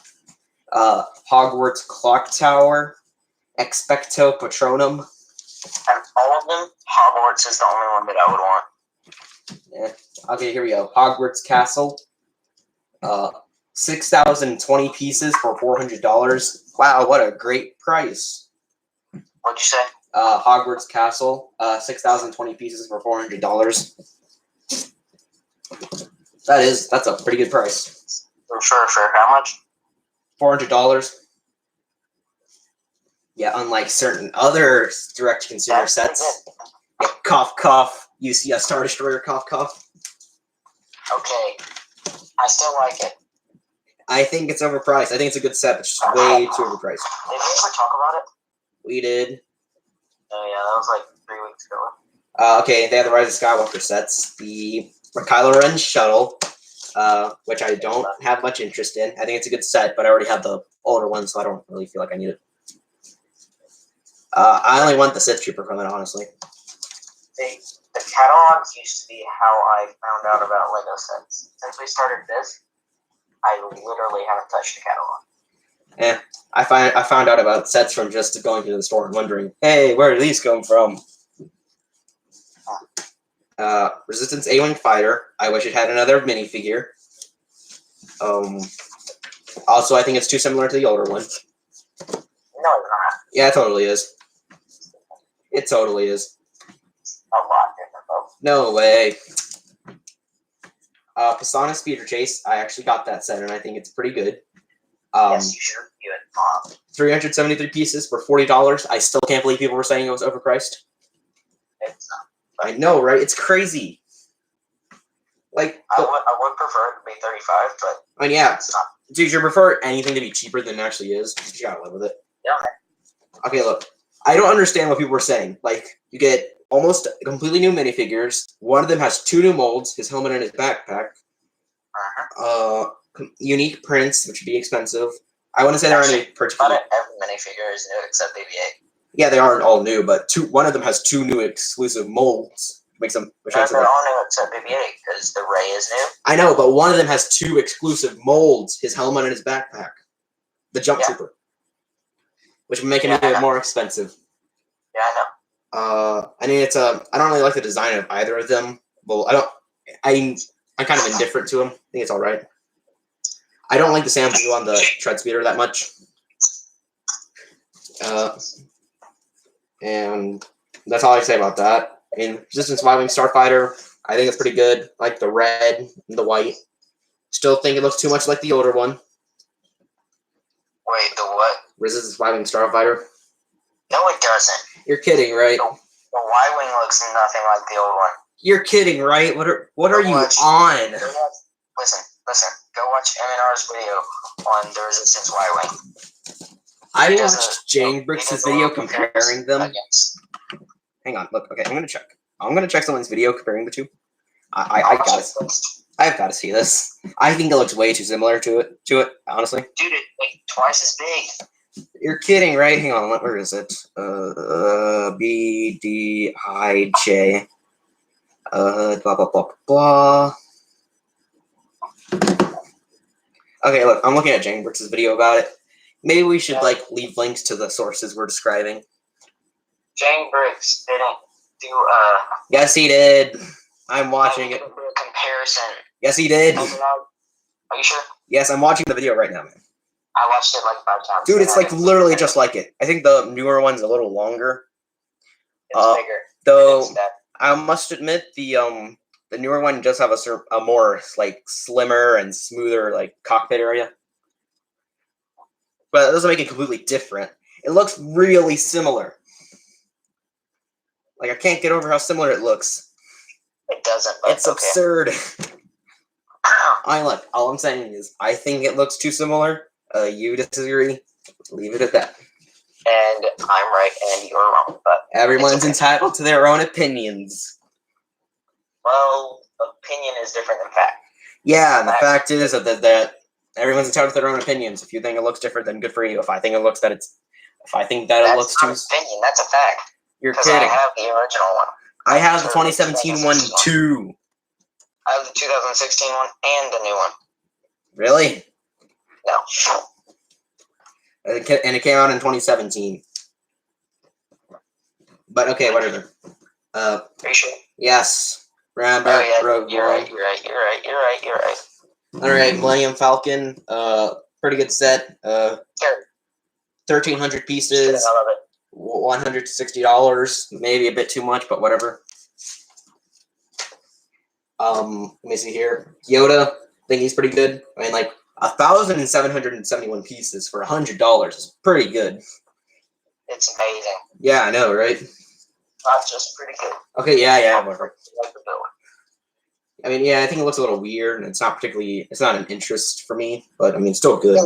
Hogwarts Clock Tower, Expecto Patronum. And all of them, Hogwarts is the only one that I would want. Yeah. Okay, here we go. Hogwarts Castle. 6,020 pieces for $400. Wow, what a great price. What'd you say? Hogwarts Castle. 6,020 pieces for $400. That's a pretty good price. For how much? $400. Yeah, unlike certain other direct-to-consumer That's sets. Yeah, cough, cough. You see a Star Destroyer, cough, cough. Okay. I still like it. I think it's overpriced. I think it's a good set, but just way too overpriced. Did we ever talk about it? We did. Oh, yeah, that was like 3 weeks ago. Okay, they have the Rise of Skywalker sets. The Kylo Ren shuttle, which I don't have much interest in. I think it's a good set, but I already have the older one, so I don't really feel like I need it. I only want the Sith Trooper from it, honestly. the catalogs used to be how I found out about Lego sets. Since we started this, I literally haven't touched the catalog. I found out about sets from just going to the store and wondering, hey, where do these come from? Resistance A-Wing Fighter. I wish it had another minifigure. Also, I think it's too similar to the older one. No, it's not. Yeah, it totally is. It totally is. A lot different, though. No way. Pisana Speeder Chase. I actually got that set, and I think it's pretty good. Yes, you should review it, Mom. 373 pieces for $40. I still can't believe people were saying it was overpriced. It's not. I know, right? It's crazy. Like, I would prefer it to be 35, but I mean, yeah, it's not. dude, you prefer anything to be cheaper than it actually is. You gotta live with it. Yeah. Okay, look, I don't understand what people were saying. Like, you get almost completely new minifigures. One of them has 2 new molds, his helmet and his backpack. Unique prints, which would be expensive. I wouldn't say there are any particular. About every minifigure is new except BB-8. Yeah, they aren't all new, but one of them has 2 new exclusive molds. Which They're makes it all new except BB-8 because the Ray is new. I know, but one of them has 2 exclusive molds, his helmet and his backpack. The Jump Trooper. Which would make it a bit more expensive. Yeah, I know. I mean, I don't really like the design of either of them. Well, I'm kind of indifferent to them. I think it's alright. I don't like the Sam Blue on the Tread Speeder that much. And that's all I say about that. I mean, Resistance Y-Wing Starfighter, I think it's pretty good. I like the red and the white. Still think it looks too much like the older one. Wait, the what? Resistance Y-Wing Starfighter. No, it doesn't. You're kidding, right? The Y-Wing looks nothing like the old one. You're kidding, right? What are you on? Listen. Go watch MNR's video on the Resistance Y-Wing. I watched Jane Bricks' video comparing them. Yes. Hang on, look. Okay, I'm gonna check. I'm gonna check someone's video comparing the two. I have got to see this. I think it looks way too similar to it. Honestly, dude, it's like twice as big. You're kidding, right? Hang on, where is it? B D I J. Blah blah blah blah. Okay, look, I'm looking at Jane Bricks' video about it. Maybe we should leave links to the sources we're describing. Jane Bricks didn't do Yes, he did. I'm watching it. Do a comparison. Yes, he did. Are you sure? Yes, I'm watching the video right now, man. I watched it like 5 times. Dude, it's like literally just like it. I think the newer one's a little longer. It's bigger. Though I must admit the newer one does have a more like slimmer and smoother like cockpit area. But it doesn't make it completely different. It looks really similar. Like, I can't get over how similar it looks. It doesn't, but it's absurd. All I'm saying is, I think it looks too similar. You disagree. Leave it at that. And I'm right and you're wrong, but everyone's entitled to their own opinions. Well, opinion is different than fact. Yeah, and the fact is that everyone's entitled to their own opinions. If you think it looks different, then good for you. If I think it looks it looks too. Opinion. That's a fact. You're kidding. I have the original one. I have the 2017 one too. I have the 2016 one and the new one. Really? No. And it came out in 2017. But okay, whatever. Are you sure? Yes. Remember? Oh, yeah. You're right. All right, Millennium Falcon. Pretty good set. 1,300 pieces. I love it. $160, maybe a bit too much, but whatever. Let me see here. Yoda, I think he's pretty good. I mean, like 1,771 pieces for $100 is pretty good. It's amazing. Yeah, I know, right? Not just pretty good. Okay, yeah, whatever. Like the build. I mean, yeah, I think it looks a little weird, and it's not an interest for me, but I mean, it's still good.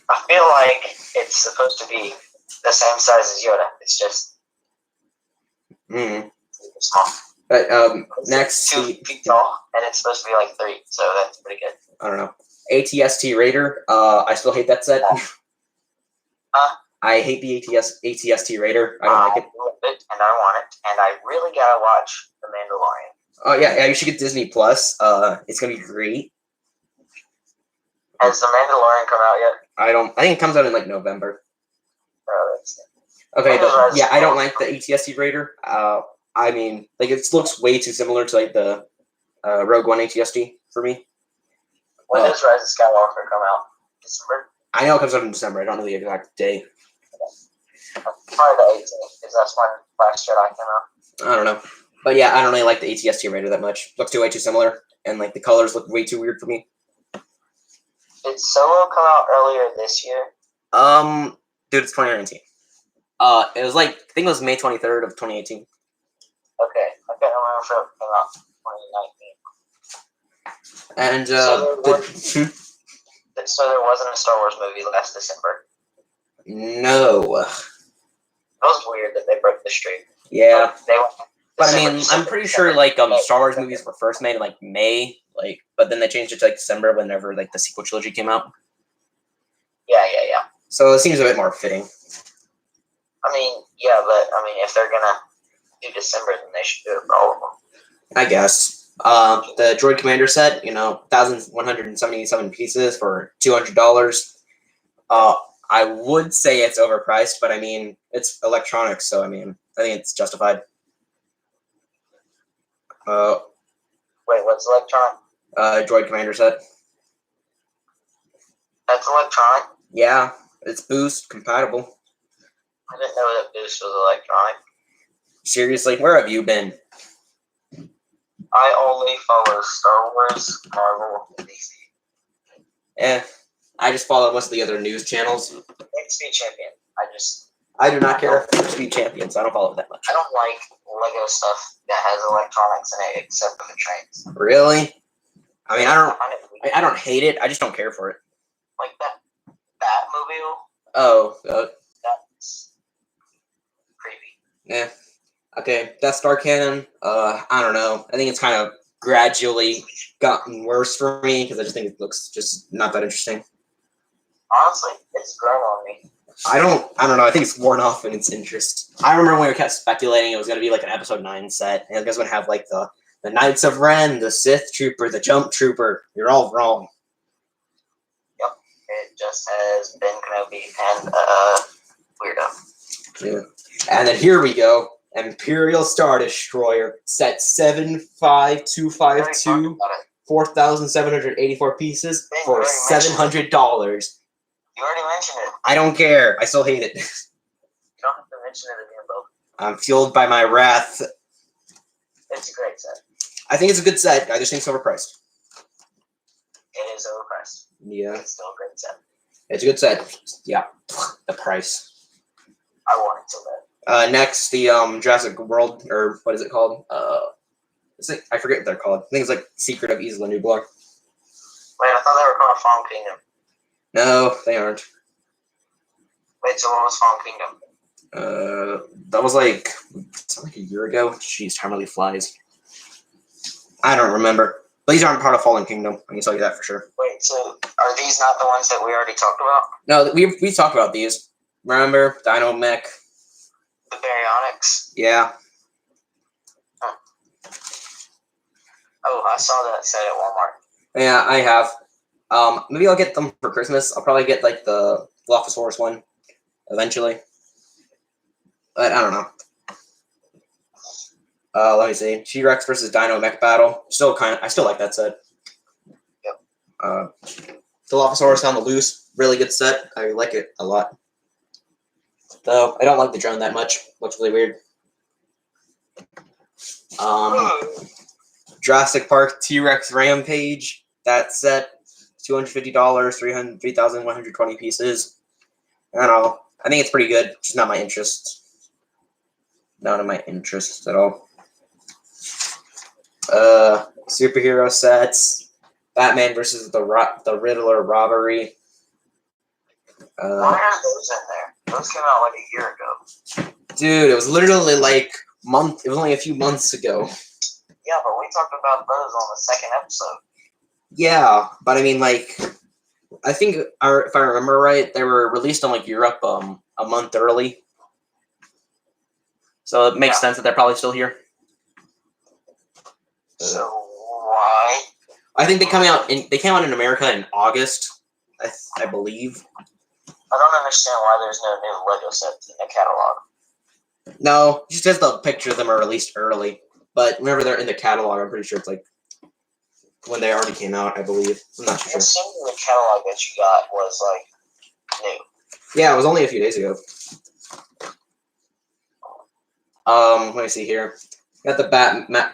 I feel like it's supposed to be the same size as Yoda. It's just small. But next, 2 feet tall, and it's supposed to be like 3, so that's pretty good. I don't know. ATST Raider. I still hate that set. I hate the ATST Raider. I don't like it. love it, and I want it, and I really gotta watch The Mandalorian. Oh yeah, you should get Disney Plus. It's gonna be great. Has The Mandalorian come out yet? I think it comes out in like November. Oh, that's Okay, When does but Rise yeah, of I don't Skywalker like the ATST Raider. I mean, like it looks way too similar to like the Rogue One ATST for me. When does Rise of Skywalker come out? December? I know it comes out in December. I don't know the exact day. Probably the 18th, because that's when Last Jedi came out. I don't know, but yeah, I don't really like the ATST Raider that much. Looks way too similar, and like the colors look way too weird for me. Did Solo come out earlier this year? Dude, it's 2019. It was like I think it was May 23rd of 2018. Okay, I can't remember if it came out 2019. And So there wasn't a Star Wars movie last December. no, It was weird that they broke the streak. yeah, They went but I December, mean, December, I'm pretty December. sure like Star Wars movies were first made in like May, like, but then they changed it to like December whenever like the sequel trilogy came out. Yeah. So it seems a bit more fitting. I mean, yeah, but I mean, if they're gonna do December, then they should do it for all of them. I guess. The Droid Commander set, 1,177 pieces for $200. I would say it's overpriced, but I mean, it's electronics, so I mean, I think it's justified. Wait, what's electronic? Droid Commander set. That's electronic? Yeah, it's Boost compatible. I didn't know that Boost was electronic. Seriously, where have you been? I only follow Star Wars, Marvel, and DC. I just follow most of the other news channels. XP Champion. I do not care for Speed Champions. I don't follow it that much. I don't like Lego stuff that has electronics in it except for the trains. Really? I mean, find it weird. I don't hate it. I just don't care for it. Like that Batmobile. Oh, That's creepy. yeah. Okay, Death Star Cannon. I don't know. I think it's kind of gradually gotten worse for me because I just think it looks just not that interesting. Honestly, it's grown on me. I don't know. I think it's worn off in its interest. I remember when we kept speculating it was going to be like an episode 9 set, and it was going to have like the Knights of Ren, the Sith Trooper, the Jump Trooper. You're all wrong. Yep, it just has Ben Kenobi and Weirdo. Yeah. And then here we go. Imperial Star Destroyer, set 75252, 4,784 pieces for $700. You already mentioned it. I don't care. I still hate it. You don't have to mention it again, though. I'm fueled by my wrath. It's a great set. I think it's a good set. I just think it's overpriced. It is overpriced. Yeah, It's still a great set. it's a good set. Yeah, the price. I want it so bad. Next, the Jurassic World, or what is it called? I forget what they're called. I think it's like Secret of Isla Nublar. Wait, I thought they were called Fallen Kingdom. No, they aren't. Wait, so what was Fallen Kingdom? That was like a year ago. Jeez, time really flies. I don't remember. But these aren't part of Fallen Kingdom. I can tell you that for sure. Wait, so are these not the ones that we already talked about? No, we talked about these. Remember Dino Mech? The Baryonyx? Yeah. Oh, I saw that set at Walmart. Yeah, I have. Maybe I'll get them for Christmas. I'll probably get like the Dilophosaurus one eventually. But I don't know. Let me see. T-Rex versus Dino Mech battle. I still like that set. Yep. Dilophosaurus on the loose. Really good set. I like it a lot. Though I don't like the drone that much. Looks really weird. Jurassic Park T-Rex Rampage. That set. $250, 3,120 pieces. I don't know. I think it's pretty good. Just not my interest. Not in my interest at all. Superhero sets. Batman versus the Riddler robbery. Why are those in there? Those came out like a year ago. Dude, it was literally like it was only a few months ago. Yeah, but we talked about those on the second episode. Yeah, but I mean, like, I think, if I remember right, they were released in like Europe a month early. So it makes sense that they're probably still here. So why? I think they came out in America in August, I believe. I don't understand why there's no new Lego sets in the catalog. No, just because the pictures of them are released early. But whenever they're in the catalog, I'm pretty sure it's like when they already came out, I believe. I'm not too It sure. seemed the catalog that you got was like new. Yeah, it was only a few days ago. Let me see here. Got the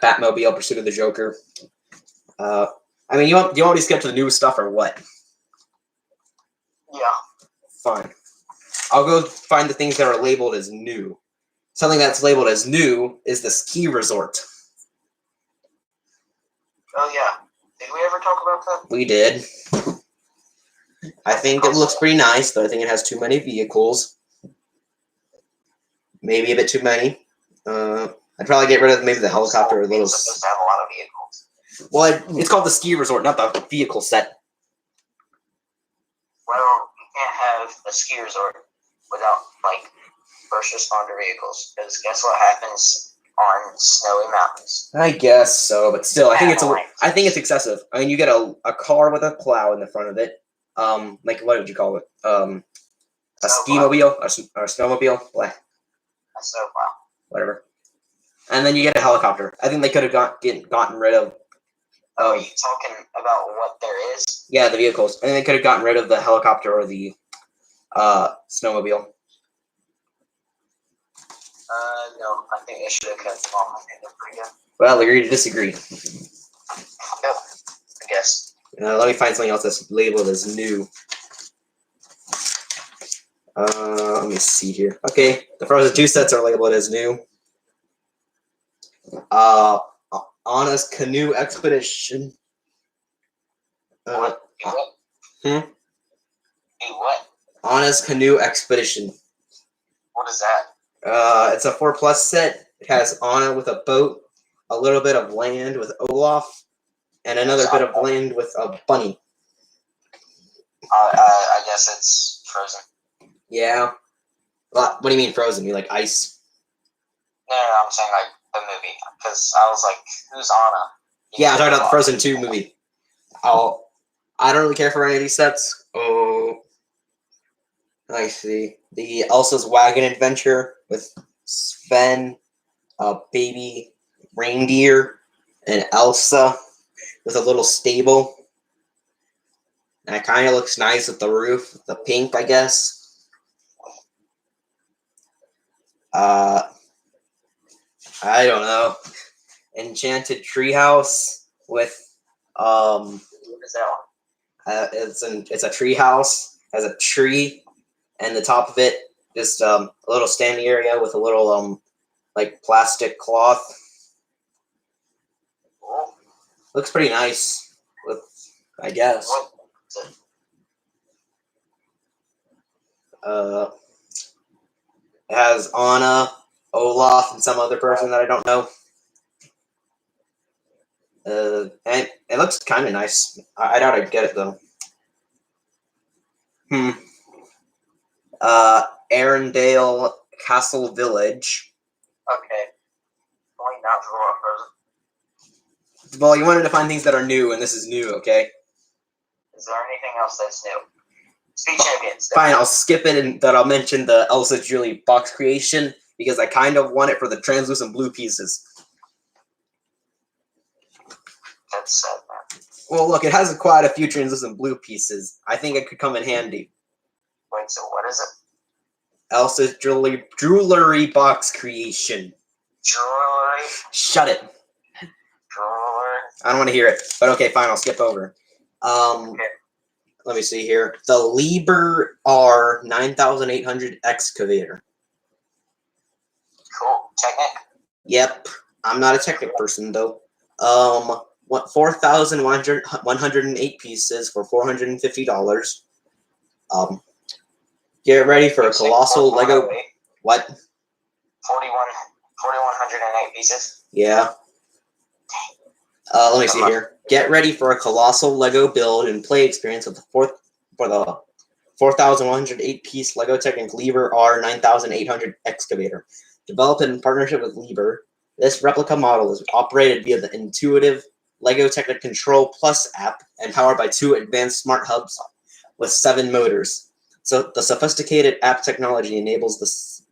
Batmobile Pursuit of the Joker. I mean, do you want to skip to the new stuff or what? Yeah. Fine. I'll go find the things that are labeled as new. Something that's labeled as new is the ski resort. Oh yeah. Did we ever talk about that? We did. I think it looks pretty nice, though I think it has too many vehicles. Maybe a bit too many. I'd probably get rid of maybe the helicopter or those. It's supposed to have a lot of vehicles. Well, it's called the ski resort, not the vehicle set. Well, you can't have a ski resort without like first responder vehicles, because guess what happens on snowy mountains? I guess so, but still, I think it's excessive. I mean, you get a car with a plow in the front of it. Like what would you call it? A ski mobile or snowmobile, A snowplow. whatever. And then you get a helicopter. I think they could have gotten rid of. Are you talking about what there is? Yeah, the vehicles, and they could have gotten rid of the helicopter or the snowmobile. No, I think they should have kept them all. I think they're pretty good. Well, agree to disagree. Yep, I guess. Let me find something else that's labeled as new. Let me see here. Okay, the Frozen 2 sets are labeled as new. Anna's Canoe Expedition. What? Hmm? What? Anna's Canoe Expedition. What is that? It's a 4+ set. It has Anna with a boat, a little bit of land with Olaf, and another bit of land with a bunny. I guess it's Frozen. Yeah. What do you mean Frozen? You like ice? No, I'm saying like the movie, because I was like, who's Anna? Yeah, I'm talking about the Frozen 2 movie. I don't really care for any of these sets. Oh, I see. The Elsa's Wagon Adventure with Sven, a baby reindeer, and Elsa with a little stable. And it kind of looks nice with the roof, the pink, I guess. I don't know. Enchanted Treehouse with What is that one? it's a tree house, has a tree, and the top of it just a little standing area with a little like plastic cloth. Cool. Looks pretty nice, I guess. What is it? It has Anna, Olaf, and some other person that I don't know. And it looks kind of nice. I doubt I'd get it though. Arendelle Castle Village. Okay. Going down to the Royal Frozen. Well, you wanted to find things that are new, and this is new, okay? Is there anything else that's new? Speed Champions. Fine, I'll skip it, and then I'll mention the Elsa Julie box creation, because I kind of want it for the translucent blue pieces. That's sad, man. Well, look, it has quite a few translucent blue pieces. I think it could come in handy. Wait, so what is it? Elsa's jewelry box creation. Jewelry. Shut it. Jewelry. I don't want to hear it. But okay, fine, I'll skip over. Okay. Let me see here. The Liebherr R 9800 excavator. Cool. Technic. Yep. I'm not a Technic person though. 4,108 pieces for $450. Get ready for a colossal Lego. What? 4,108 pieces. Yeah. Let me see here. Get ready for a colossal Lego build and play experience of the for the 4,108-piece Lego Technic Liebherr R9800 excavator. Developed in partnership with Liebherr, this replica model is operated via the intuitive Lego Technic Control Plus app and powered by 2 advanced smart hubs with 7 motors. So the sophisticated app technology enables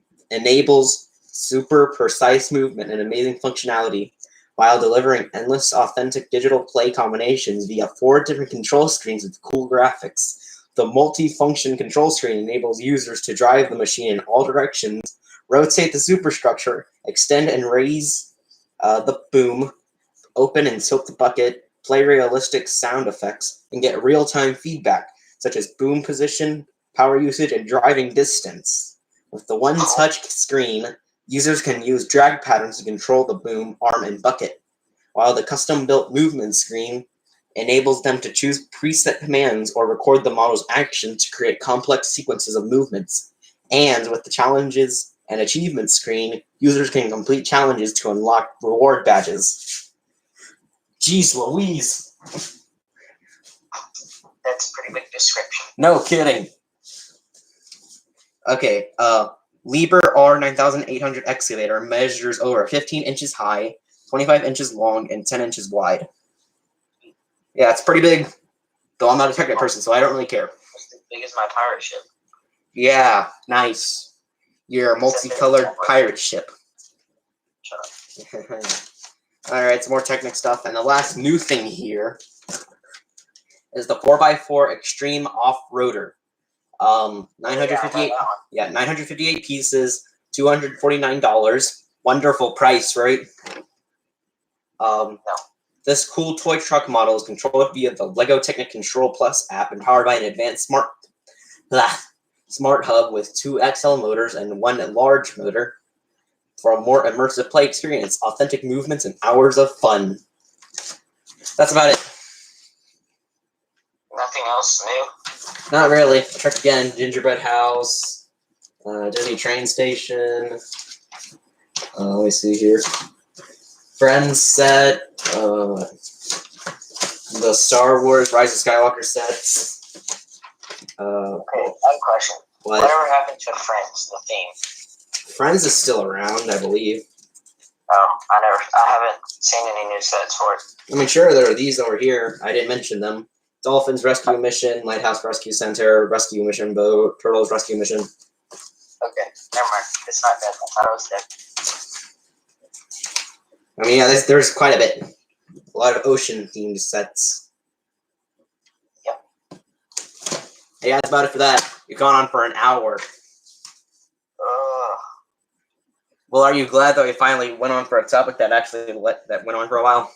super precise movement and amazing functionality while delivering endless authentic digital play combinations via 4 different control screens with cool graphics. The multi-function control screen enables users to drive the machine in all directions, rotate the superstructure, extend and raise the boom, open and tilt the bucket, play realistic sound effects, and get real-time feedback, such as boom position, power usage, and driving distance. With the one-touch screen, users can use drag patterns to control the boom, arm, and bucket, while the custom-built movement screen enables them to choose preset commands or record the model's action to create complex sequences of movements. And with the challenges and achievements screen, users can complete challenges to unlock reward badges. Jeez Louise. That's a pretty big description. No kidding. Okay, Liebherr R9800 excavator measures over 15 inches high, 25 inches long, and 10 inches wide. Yeah, it's pretty big, though I'm not a technical person, so I don't really care. It's as big as my pirate ship. Yeah, nice. Your multicolored pirate ship. Shut up. Alright, some more Technic stuff. And the last new thing here is the 4x4 Extreme Off-Roader. 958, yeah, 958 pieces, $249. Wonderful price, right? No. This cool toy truck model is controlled via the Lego Technic Control Plus app and powered by an advanced smart hub with 2 XL motors and 1 large motor for a more immersive play experience, authentic movements, and hours of fun. That's about it. Nothing else new? Not really. I checked again. Gingerbread House, Disney Train Station. Let me see here. Friends set, the Star Wars Rise of Skywalker sets. Okay, I have a question. What? Whatever happened to Friends, the theme? Friends is still around, I believe. Oh, I haven't seen any new sets for it. I mean, sure, there are these over here. I didn't mention them. Dolphins Rescue Mission, Lighthouse Rescue Center, Rescue Mission Boat, Turtles Rescue Mission. Okay, never mind. It's not dead. I thought it was dead. I mean, yeah, there's quite a bit. A lot of ocean-themed sets. Yep. Hey, that's about it for that. You've gone on for an hour. Well, are you glad that we finally went on for a topic that actually went on for a while?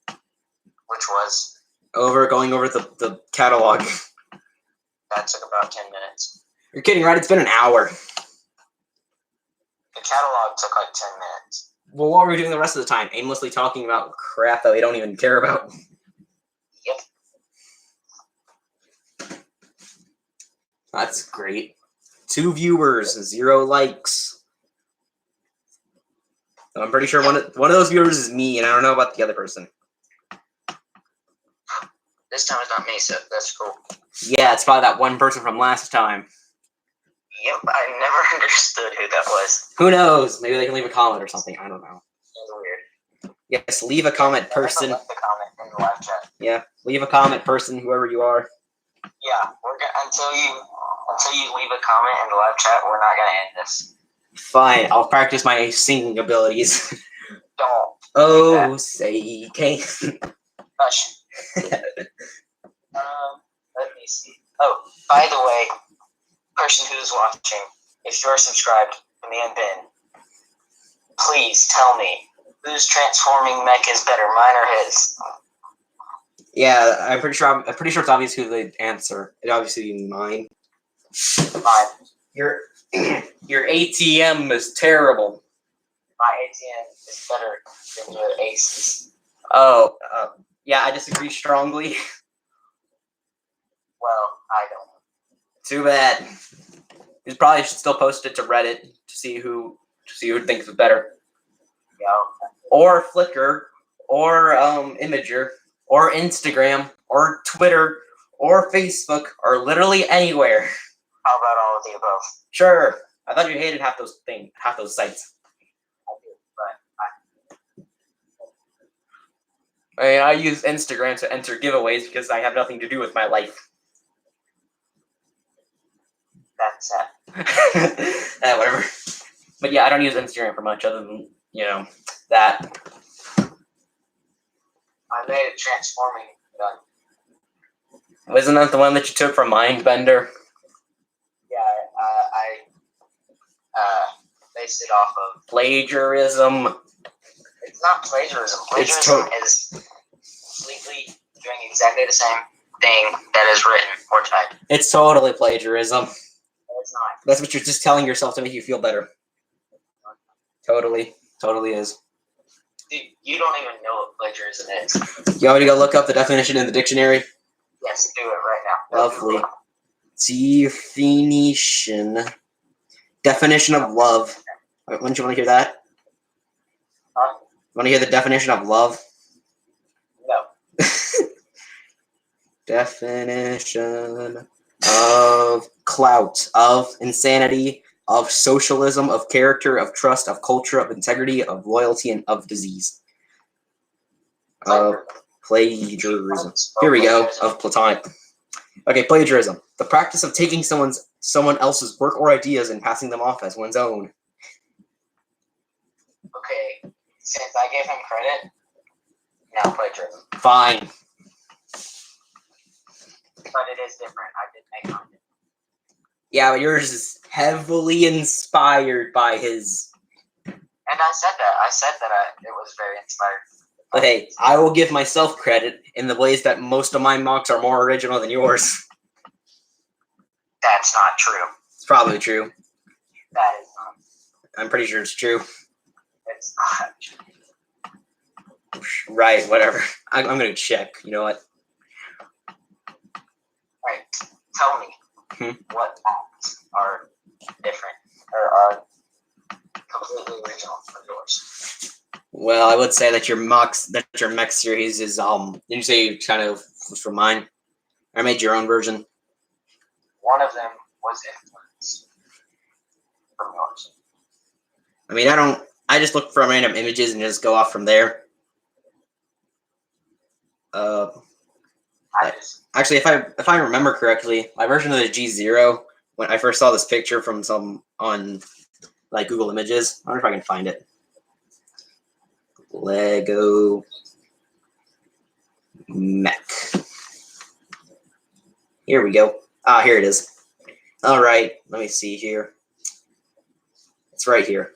Which was? Going over the catalog. That took about 10 minutes. You're kidding, right? It's been an hour. The catalog took like 10 minutes. Well, what were we doing the rest of the time? Aimlessly talking about crap that we don't even care about. Yep. That's great. 2 viewers, 0 likes. I'm pretty sure one of those viewers is me, and I don't know about the other person. This time it's not me, so that's cool. Yeah, it's probably that one person from last time. Yep, I never understood who that was. Who knows? Maybe they can leave a comment or something. I don't know. It's weird. Yes, leave a comment, person. Left the comment in the live chat. Yeah, leave a comment, person, whoever you are. Yeah, until you leave a comment in the live chat, we're not gonna end this. Fine, I'll practice my singing abilities. Don't. Oh, say can. Hush. Let me see. Oh, by the way, person who's watching, if you're subscribed to me and Ben, please tell me whose transforming mech is better, mine or his. Yeah, I'm pretty sure it's obvious who the answer. It obviously be mine. Mine. Your ATM is terrible. My ATM is better than your Aces. Oh, yeah, I disagree strongly. Well, I don't. Too bad. You probably should still post it to Reddit to see who thinks it's better. Yeah. Or Flickr, or Imager, or Instagram, or Twitter, or Facebook or literally anywhere. How about all of the above? Sure. I thought you hated half those sites. I do, but I mean, I use Instagram to enter giveaways because I have nothing to do with my life. that's it. Whatever. But yeah, I don't use Instagram for much other than, that. I made a transforming gun. Wasn't that the one that you took from Mindbender? Yeah, I based it off of. Plagiarism. It's not plagiarism. It's Plagiarism is completely doing exactly the same thing that is written or typed. It's totally plagiarism. It's not. That's what you're just telling yourself to make you feel better. Totally is. Dude, you don't even know what plagiarism is. You want me to go look up the definition in the dictionary? Yes, do it right now. Lovely. Definition of love. Wouldn't you want to hear that? Huh? Want to hear the definition of love? No. Definition of clout, of insanity, of socialism, of character, of trust, of culture, of integrity, of loyalty, and of disease. Plagiarism. Here we go. Of platonic. Okay, plagiarism. The practice of taking someone else's work or ideas and passing them off as one's own. Okay, since I gave him credit, now plagiarism. Fine. But it is different. I did make mine. Yeah, but yours is heavily inspired by his. And I said that it was very inspired. But hey, I will give myself credit in the ways that most of my mocks are more original than yours. That's not true. It's probably true. That is not. I'm pretty sure it's true. It's not true. Right, whatever. I'm going to check. You know what? Right. Tell me what mocks are different or are completely original from yours. Well, I would say that your mech series is didn't you say you kind of was from mine? I made your own version. One of them was influenced from yours. I mean, I just look for random images and just go off from there. Actually, if I remember correctly, my version of the G0, when I first saw this picture from some on like Google Images, I wonder if I can find it. Lego mech. Here we go. Ah, here it is. All right, let me see here. It's right here.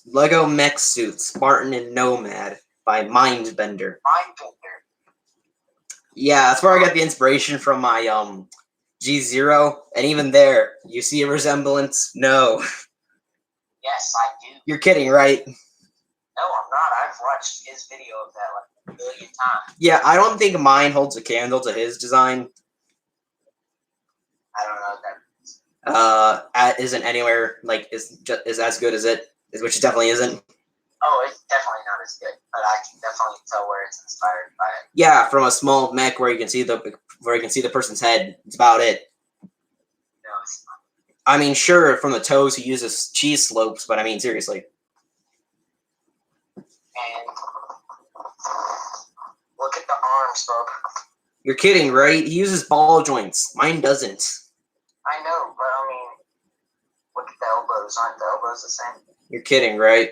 Lego mech suits, Spartan and Nomad by Mindbender. Mindbender. Yeah, that's where I got the inspiration from my G0, and even there, you see a resemblance? No. Yes, I do. You're kidding, right? No, I'm not. I've watched his video of that like a billion times. Yeah, I don't think mine holds a candle to his design. I don't know what that means. Isn't anywhere like is as good as it, which it definitely isn't. Oh, it's definitely not as good, but I can definitely tell where it's inspired by it. Yeah, from a small mech where you can see the person's head. It's about it. No, it's not. I mean, sure, from the toes he uses cheese slopes, but I mean, seriously. And look at the arms, bub. You're kidding, right? He uses ball joints. Mine doesn't. I know, but I mean, look at the elbows. Aren't the elbows the same? You're kidding, right?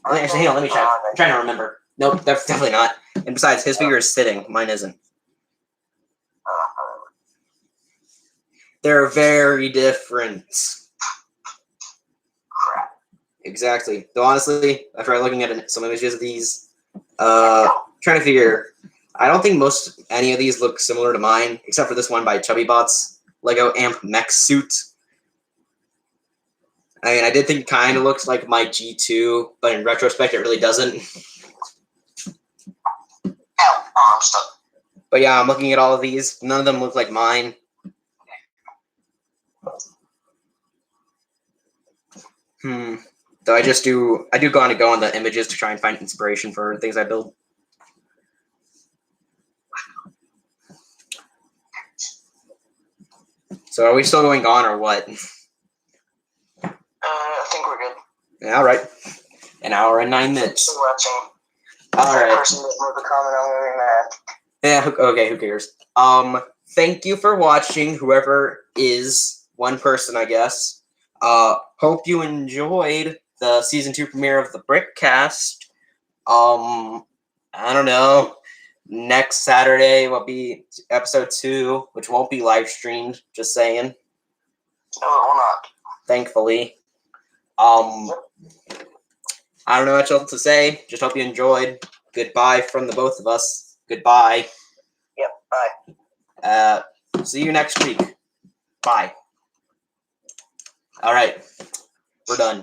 Actually, hang on, let me check. I'm trying to remember. Nope, that's definitely not. And besides, his figure is sitting. Mine isn't. They're very different. Crap. Exactly. Though honestly, after looking at some images of these, trying to figure, I don't think any of these look similar to mine, except for this one by ChubbyBots, Lego Amp Mech Suit. I mean, I did think it kind of looks like my G2, but in retrospect, it really doesn't. Ow, arm stuck. But yeah, I'm looking at all of these. None of them look like mine. Though I do go on the images to try and find inspiration for things I build. So are we still going on or what? I think we're good. Yeah, all right. An hour and 9 minutes. Still watching. All That right. person doesn't leave a comment on moving that. Yeah. Okay. Who cares? Thank you for watching. Whoever is one person, I guess. Hope you enjoyed the season 2 premiere of the Brickcast. I don't know. Next Saturday will be episode 2, which won't be live streamed. Just saying. No, it will not. Thankfully. I don't know what else to say. Just hope you enjoyed. Goodbye from the both of us. Goodbye. Yep, bye. See you next week. Bye. All right. We're done.